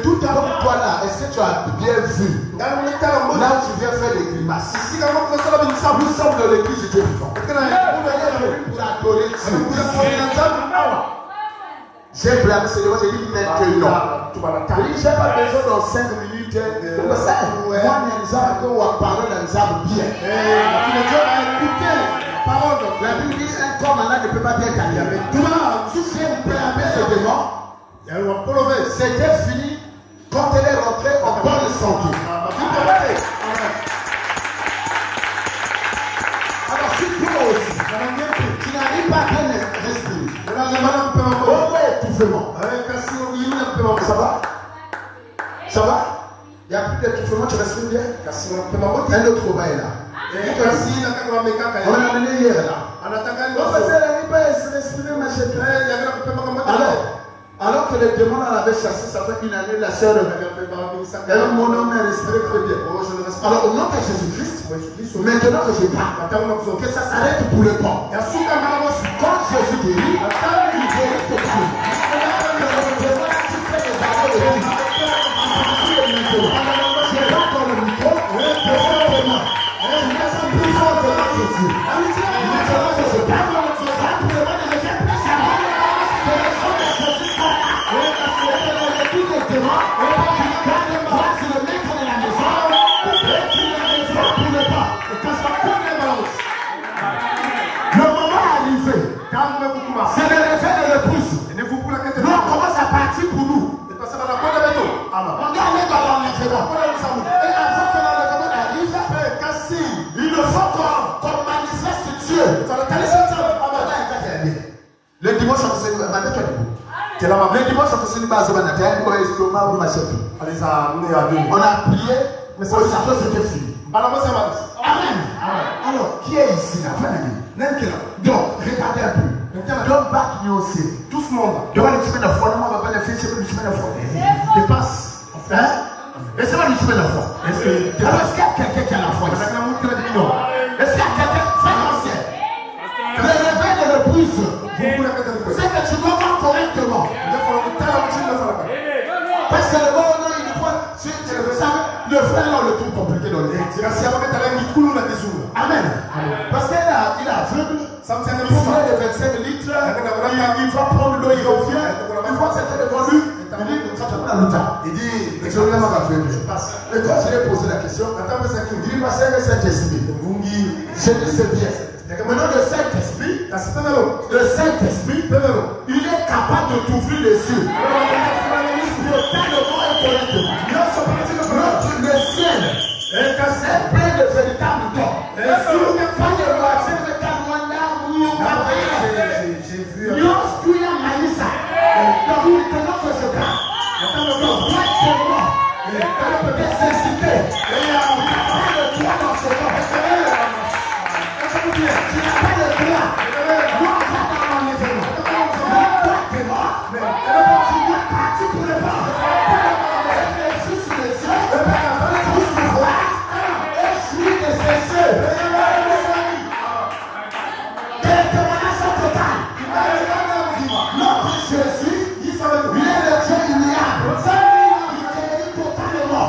Tout à l'heure, toi là, est-ce que tu as bien vu? Là où tu viens faire des grimaces. Nous sommes dans l'église de Dieu vivant. Pour adorer Dieu. J'ai blâmé Seigneur, j'ai dit maintenant. J'ai pas besoin dans 5 minutes. Moi, on va parler d'un exemple bien. La Bible dit un corps malade ne peut pas bien gagner. Mais toi, si tu es blâmé ce démon, c'était fini quand elle est rentrée en bonne santé. l'équipement, tu respires bien. Un autre combat est là. On l'a amené hier là. On faisait la respirer ma chérie. Alors que les démons l'avaient chassé, ça fait une année, la sœur alors mon homme est respiré très bien. Alors au nom de Jésus-Christ, maintenant que je parle, que ça s'arrête pour le temps. Quand Jésus guérit, il guérit tout c'est le réveil de l'épouse. Nous on commence à partir pour nous. On est allé dans l'enlèvement. Et avant que l'enlèvement arrive, il faut qu'on manifeste Dieu. Le dimanche, on se dit, le dimanche, on se dit, on a prié, mais ça c'était fini. Amen. Alors, qui est ici là? Donc, regardez un peu. Don't back me aussi. Tout ce monde. Devant le chemin de foi, non, on va pas le faire, c'est le chemin de foi. Dépasse. Et c'est pas le chemin de foi. Alors, est-ce qu'il y a quelqu'un qui a la foi? Est-ce qu'il y a quelqu'un qui a le réveil de l'épouse? C'est que tu dois voir correctement. Parce que le bon, non, il faut. Le frère, là, le truc compliqué dans les. Amen. Parce qu'il a aveugle. Il prend de 25 litres. Il va prendre l'eau, il revient. Une fois que c'était devant lui, il dit, je passe. Et quand je lui ai posé la question, il dit, parce que le Saint-Esprit. Je dis, c'est bien. Maintenant, le Saint-Esprit, il est capable de t'ouvrir les yeux. Totalement et correctement. Le ciel est plein de véritables dons. Si vous ne pas de marcher avec un j'ai vu un Maïsa. Donc, maintenant que je parle, donc, exactement, peut s'exciter. Et on n'a pas le droit dans ce temps. Tu n'as pas le droit. Moi, on va dans mon événement. Toi, t'es mort. Tu dois partir pour le bord. Je suis le ciel. Je suis roi. Et je suis de ses cieux. Jésus, il est le Dieu ignoble. Il guérit totalement.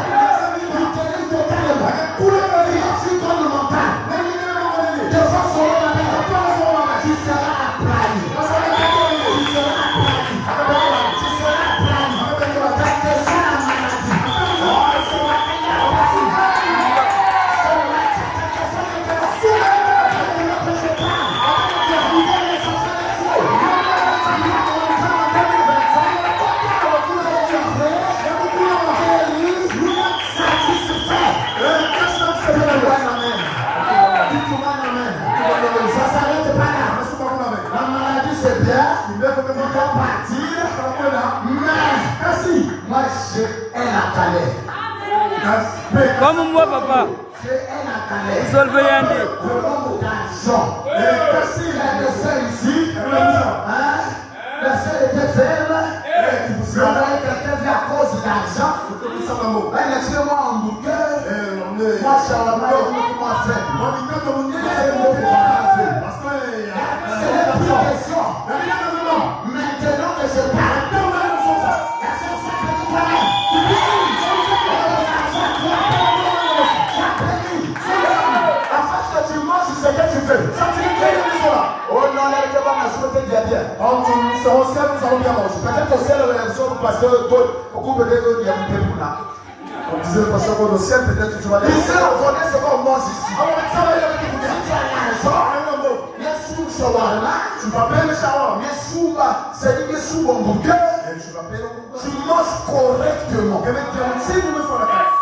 Pour le venir, tu donnes le mental. Devant son nom, tu seras aplani. Tu seras aplani. Tu seras aplani. C'est ça la maladie. Comme moi, papa. Vous solvez un dé. Le seul ici, le seul était faible. Il y avait quelqu'un qui à cause d'argent. Laissez-moi un bouquet. Moi, Charlemagne, moi, c'est la première question. Maintenant que je parle, c'est que tu fais. Ça, tu fais. Oh non, là, il va m'assurer qu'il y a bien. Oh, nous allons bien manger. Peut-être que c'est la réaction du pasteur beaucoup peut-être qu'il y a un peu de là. On disait le pasteur au ciel, peut-être que tu vas aller. Ici, on connaît ce qu'on mange ici. Ah, on va travailler avec vous. Si tu as l'argent, Yesou shawarma, tu vas payer le shawarma. Yesou, c'est Yesou bon bouquet. Tu manges correctement. Si vous me faites la carte.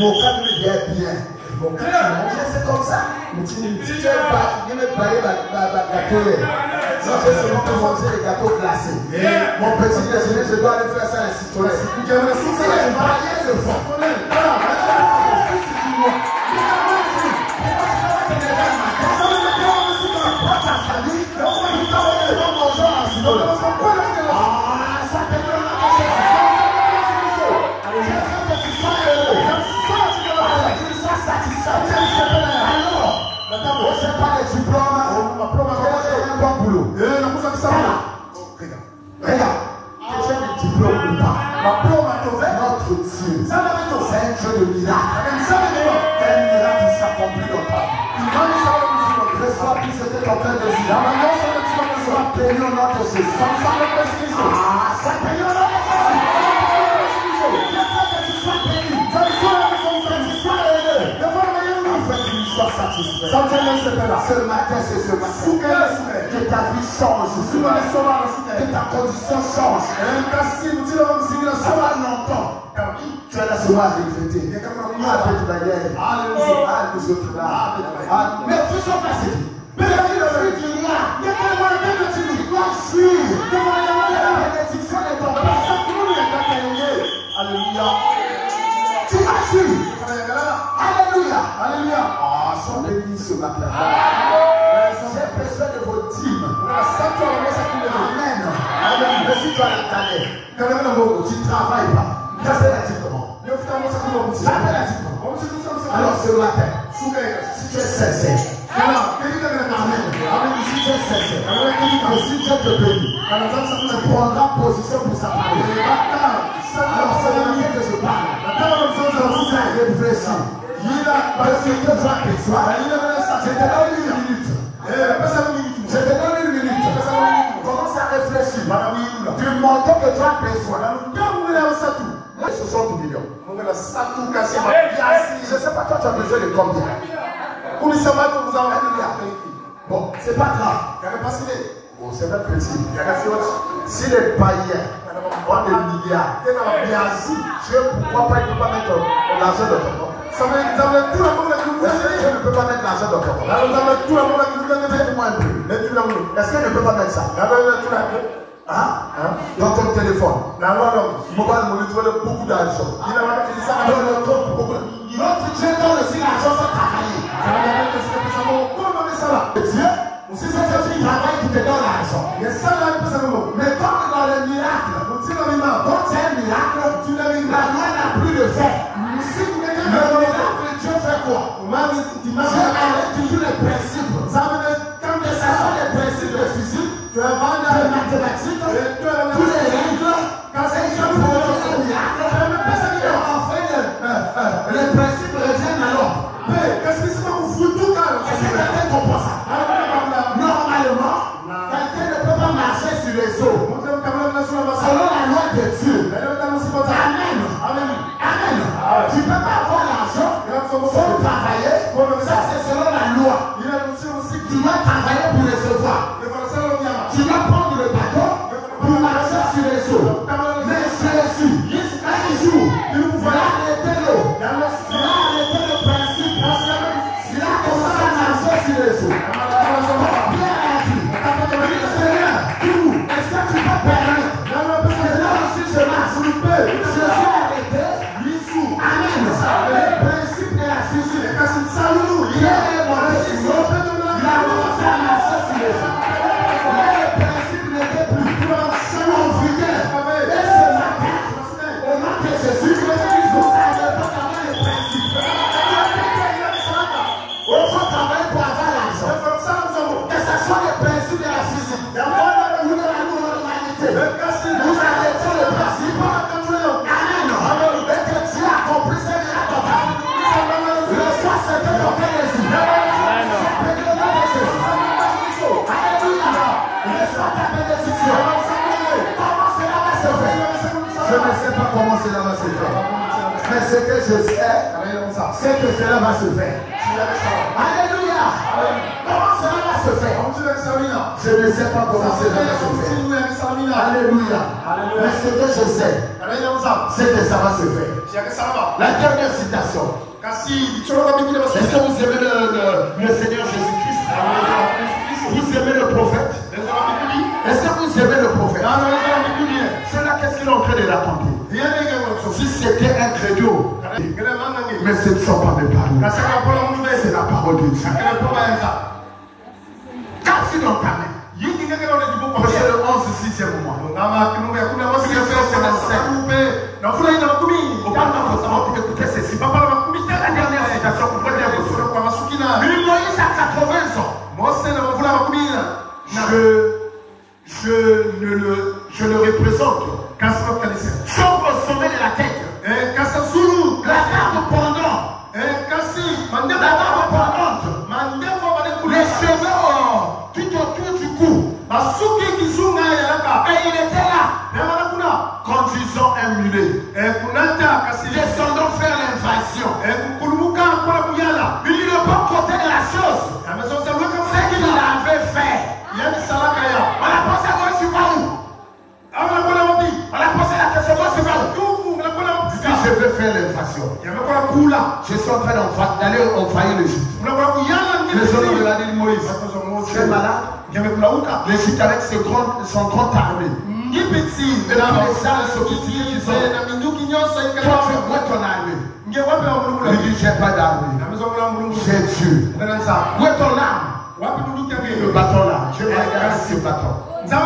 Mon cadre est bien. C'est comme ça. Tu ne peux pas gâter. j'ai seulement fait manger les gâteaux glacés. Mon petit déjeuner, je dois aller faire ça à la citronnelle. Si je voyais le fond. De miracle. Quel miracle s'accomplit dans ta vie. Reçois plus ce que ton cœur désire. Sois béni au nom de Jésus. Sois béni au nom de Jésus. Sois béni. Sois aidé. Afin que tu sois satisfait. Ce matin, c'est ce matin. Que ta vie change. Que ta condition change. Sois longtemps. Tu es là souvent à regretter. Mais tu sont passés. Mais la vie de Dieu dit là. Il y a tellement de que tu dois suivre. Devant la bénédiction de ton Père. Alléluia. Tu vas suivre. Alléluia. Alléluia. Ah, sois béni ce matin. J'ai besoin de vos dîmes. Amen. Mais si tu as la talent, tu ne travailles pas. Alors ce matin, si tu es sincère, amen. Si tu es sincère, si Dieu te bénit, tu prendras position pour sa parole. Alors c'est le matin que je parle. Vous avez réfléchi. Parce que Dieu va percevoir. Je te donne une minute. Je te donne une minute. Commence à réfléchir. Du montant que tu as perçois. Ce sont 60 millions. Je ne sais pas, toi tu as besoin de combien? Bon, c'est pas grave. Bon, c'est pas petit. Si les païens ont des milliards, Dieu, pourquoi pas, il ne peut pas mettre l'argent de ton compte? Je ne peux pas mettre l'argent de ton compte. Mets-moi un peu. Est-ce qu'il ne peut pas mettre ça? Dans ton téléphone. Mobile money, tu veux beaucoup d'argent. Notre Dieu donne aussi l'argent sans travailler. Dieu, si c'est Dieu qui travaille qui te donne l'argent. Mais comme dans le miracle, quand c'est un miracle, la loi n'a plus de fait. Le miracle, Dieu fait quoi? Dieu arrête toujours les principes. Quand ce sont les principes de physique, de mathématiques, tous les règles, quand c'est Dieu pour un miracle, enfin les principes reviennent alors. Est-ce que quelqu'un comprend ça? Normalement, quelqu'un ne peut pas marcher sur les eaux selon la loi de Dieu. Amen. Amen. Tu ne peux pas avoir l'argent sans travailler. Ça, c'est selon la loi. Tu dois travailler pour recevoir. Tu dois prendre le bateau pour marcher sur les eaux. Mais Jésus, un jour, il a arrêté l'eau. Il a arrêté le principe. Il a commencé à marcher sur les eaux. Pierre a dit, Seigneur, est-ce que tu peux permettre que là aussi je marche? Jésus a arrêté. Amen. Le principe de la physique. Il a commencé à marcher sur les eaux. Le principe n'était plus. On vivait. Et ce matin, au nom de Jésus, nous n'avons pas d'avoir les principes. Il faut travailler pour avoir l'argent. Que ce soit les principes de la physique ou de la normalité. Nous arrêtons le principe. Amen. Et que Dieu accomplisse ses miracles. Reçois ce que ton cœur désire. Alléluia. Reçois ta bénédiction. Comment cela va se faire? Je ne sais pas comment cela va se faire. Mais ce que je sais, c'est que cela va se faire. Alléluia. Comment cela va se faire? Je ne sais pas comment cela va se faire. Alléluia. Mais ce que je sais, c'est que ça va se faire. La dernière citation. Est-ce que vous aimez le Seigneur Jésus-Christ? Vous aimez le prophète? raconter. Si c'était un credo, mais ce ne sont pas mes paroles. C'est la parole de Dieu. Casse dans ta main. Verset le 11, 6e mois. Écoutez ceci. La dernière citation, vous pouvez dire Moïse a 80 ans. Je le représente. Chambre au sommet de la tête. La barbe pendante. La barbe pendante. Les cheveux tout autour du cou. Et il était là. Conduisant un mulet. Descendant faire l'invasion. Il dit le bon côté de la chose. C'est qu'il avait fait. On a pensé à moi, je suis pas où? On a posé la question, moi je vais où? Je vais faire l'invasion. Je suis en train d'aller envahir l'Égypte. Les gens de la ville Moïse. Tu es malade? L'Égypte avec son grande armée. Et les gens se disent, toi tu vois ton armée. Il dit, j'ai pas d'armée. J'ai Dieu. Où est ton arme? Le bâton là. Je regarde ce bâton. Ils ont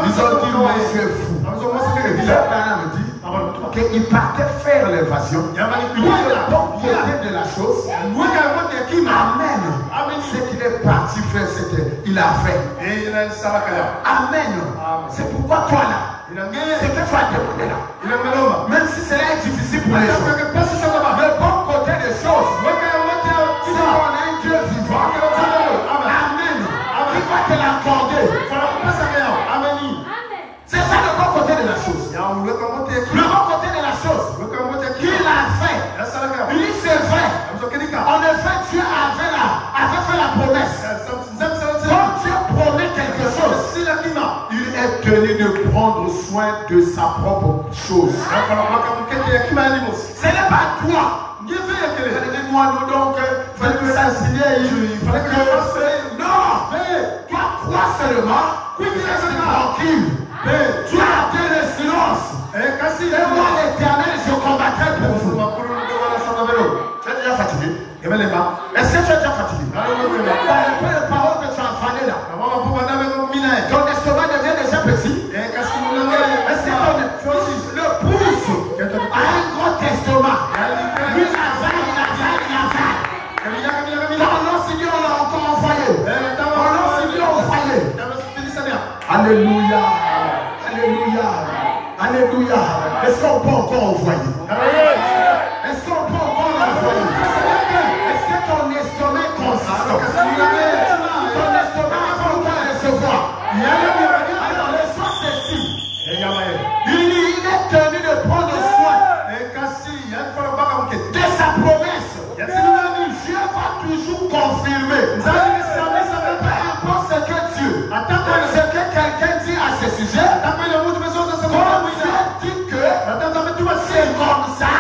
dit, moi je suis fou. Et puis Abraham me dit qu'il partait faire l'invasion. Il dit le bon côté de la chose. Amen. Ce qu'il est parti faire, il a fait. Amen. C'est pourquoi toi là, c'est que tu as demandé là. Même si cela est difficile pour les gens. Le bon côté des choses, c'est qu'on a un Dieu vivant. Amen. Qui va te l'accorder. C'est ça le bon côté de la chose. Le bon côté de la chose qu'il a fait. Il dit c'est vrai. En effet, Dieu avait fait la promesse. Quand Dieu promet quelque chose, il est tenu de prendre soin de sa propre chose. Ce n'est pas toi. Dis-moi donc, il fallait que ça signe, il fallait que non, toi crois seulement, reste tranquille. Tu as été le silence. Et moi l'Éternel, je combattrai pour vous. Tu es déjà fatigué? Est-ce que tu es déjà fatigué? Dans les peu de paroles que tu as enfannées là, ton estomac devient déjà petit. Est-ce que le pouce a un gros estomac? Lui, il avale. Quand l'on s'est dit, on l'a encore envoyé. Quand l'on s'est dit, on l'a envoyé. Alléluia. Alléluia. Alléluia. Est-ce qu'on peut encore envoyer? Est-ce qu'on peut encore envoyer? Est-ce que ton estomac est consistant? Ton estomac va encore recevoir. Alors, le soir, c'est ici. Il est tenu de prendre soin de sa promesse. Dieu va toujours confirmer. Peu importe ce que Dieu, ce que quelqu'un dit à ce sujet, quand Dieu dit que c'est comme ça,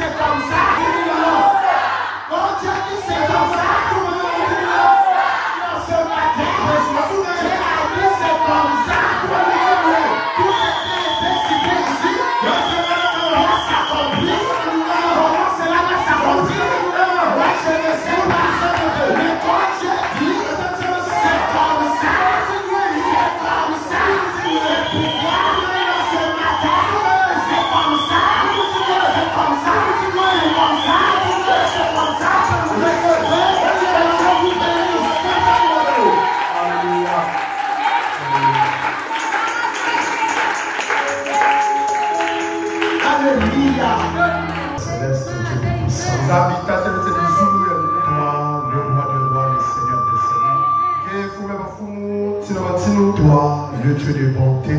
c'est comme ça. Alléluia. Alléluia. Toi, le Dieu de bonté,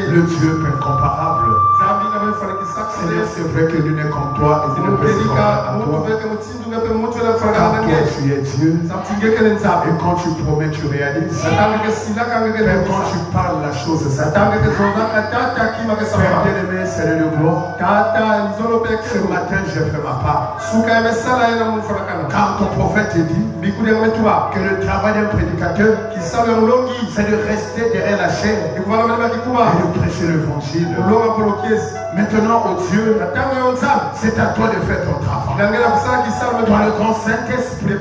le Dieu incomparable, Seigneur, c'est vrai que nous n'est comme toi et nous ne pouvons pas comme toi. Car toi, tu es Dieu. Et quand tu promets, tu réalises. Père, quand tu parles, la chose s'attend. Père bien-aimé, Seigneur de gloire. Ce matin, j'ai fait ma part. Car ton prophète dit que le travail d'un prédicateur, c'est de rester derrière la chaîne et de prêcher l'évangile. Maintenant, oh Dieu, c'est à toi de faire ton travail. Toi, le grand Saint-Esprit,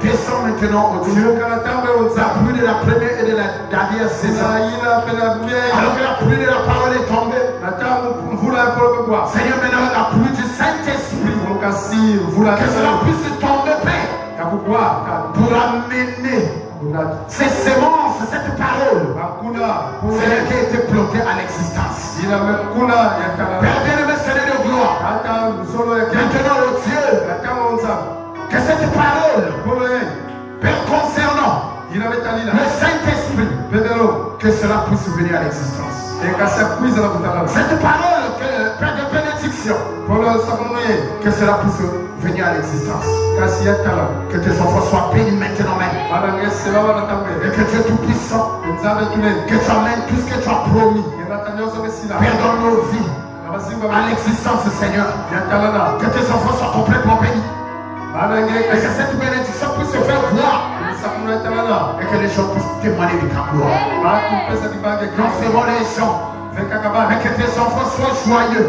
descends maintenant, oh Dieu, la pluie de la première et de la dernière saison. Alors que la pluie de la parole est tombée, Seigneur, maintenant la pluie du Saint-Esprit, que cela puisse tomber, Père, pour amener ces sémences, cette parole, Seigneur, qui a été plantée à l'existence. Père bien-aimé, Seigneur de gloire, maintenant, oh Dieu, que cette parole, Père, concernant le Saint-Esprit, que cela puisse venir à l'existence. Cette parole, Père de bénédiction, que cela puisse venir à l'existence. Que tes enfants soient bénis maintenant même. Et que Dieu Tout-Puissant, que tu amènes tout ce que tu as promis, Père, dans nos vies, à l'existence, Seigneur. Que tes enfants soient complètement bénis. Et que cette bénédiction puisse se faire voir. Et que les gens puissent témoigner de ta gloire. Non seulement les gens, mais que tes enfants soient joyeux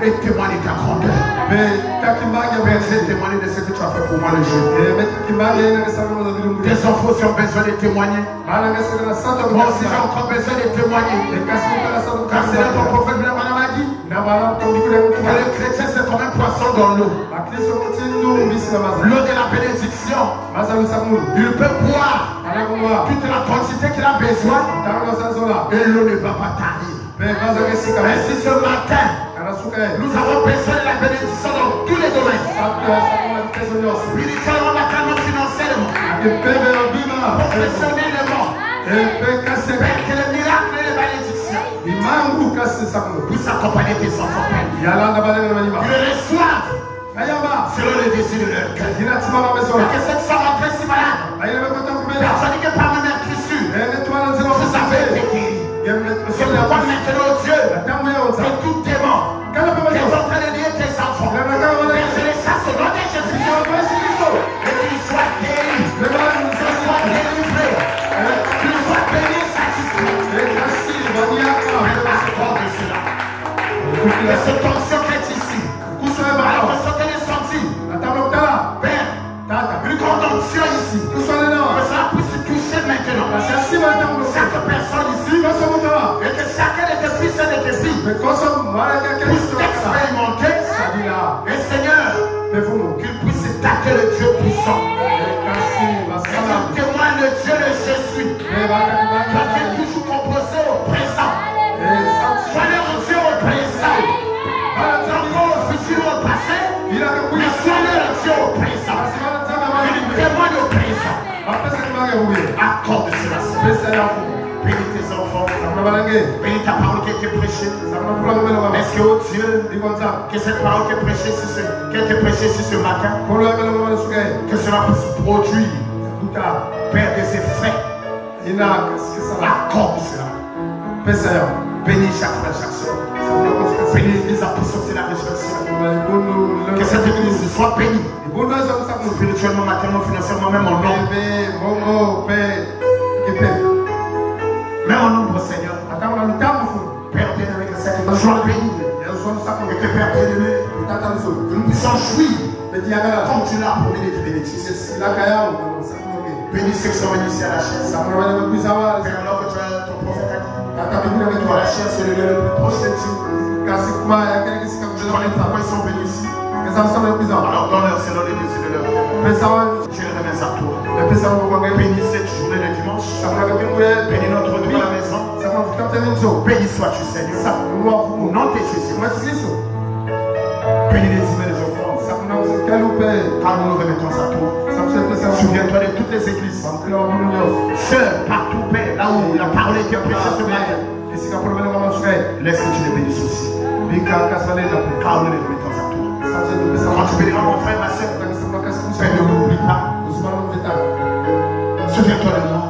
et témoignent de ta grandeur. Père, j'ai témoigné de ce que tu as fait pour moi le jour. Tes enfants ont besoin de témoigner. Moi aussi j'ai encore besoin de témoigner. Car c'est là ton prophète m'a dit que le chrétien c'est comme un poisson dans l'eau. L'eau de la bénédiction. Il peut boire toute la quantité qu'il a besoin et l'eau ne va pas tarir. Mais si ce matin nous avons besoin de la bénédiction dans tous les domaines, spirituellement, mentalement, financièrement, professionnellement, que le miracle et la bénédiction puissent accompagner tes enfants. Qu'ils le reçoivent selon le désir de leur cœur. Que cette femme entrée si malade, personne que par mes meurtrissures, vous avez été guéri. C'est pourquoi maintenant, Dieu, que tout démon qui est en train de lier tes enfants, je les chasse au nom de Jésus. Et qu'ils soient guéris, qu'ils soient délivrés, qu'ils soient bénis, satisfaits. De cela. Et cette tension qui est ici, alors que ce qu'elle est sentie, Père, une grande onction ici, que cela puisse toucher maintenant chaque personne ici, et que chacun de tes fils et de tes filles puisse expérimenter, et Seigneur, qu'il puisse taquer le Dieu puissant, et qu'il témoigne le Dieu de Jésus, qui est toujours composé au présent, soit le Dieu au présent, encore au futur au passé, mais soit le Dieu au présent, il témoigne au présent. Accorde cela. Bénis tes enfants. Bénis ta parole qui a été prêchée. Est-ce que, oh Dieu, que cette parole qui a été prêchée sur ce matin, que cela puisse produire, Père, des effets. Accorde cela. Bénis chaque frère, chaque soeur. Bénis l'église à puissance de la résurrection. Que cette église soit bénie. Spirituellement, matériellement, financièrement, même en nombre. Même en nombre, Seigneur. Père bien-aimé, que cette église soit bénie. Et que Père bien-aimé, que nous puissions jouir comme tu l'as promis de te bénédire. Bénis ceux qui sont venus ici à la chaise. Père, alors que tu as ton prophète a dit, toi, la chaise, c'est le lieu le plus proche de Dieu. Je connais pourquoi ils sont venus ici. Alors donne-leur selon les désirs de leur cœur. Je les remets à toi. Bénis cette journée de dimanche. Bénis notre retour à la maison. Bénis sois-tu, Seigneur. Au nom de Jésus. Bénis les dîmes et les offrandes. Car nous nous remettons à toi. Souviens-toi de toutes les églises. Sœurs, partout, Père, là où la parole est prêchée ce matin. Laisse que tu les bénisses aussi. Car nous les remettons à toi. Quand tu béniras mon frère, ma soeur, ne m'oublie pas. Souviens-toi de moi.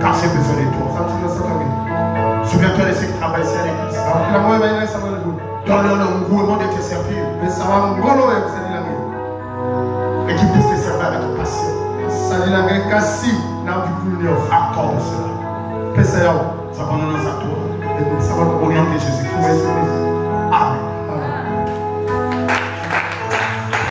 Car j'ai besoin de toi. Souviens-toi de ceux qui travaillent ici à l'église. Donne-leur le mouvement de te servir. Et qu'ils puissent te servir avec passion. Accorde cela. Nous abandonnons à toi. Au nom de Jésus-Christ.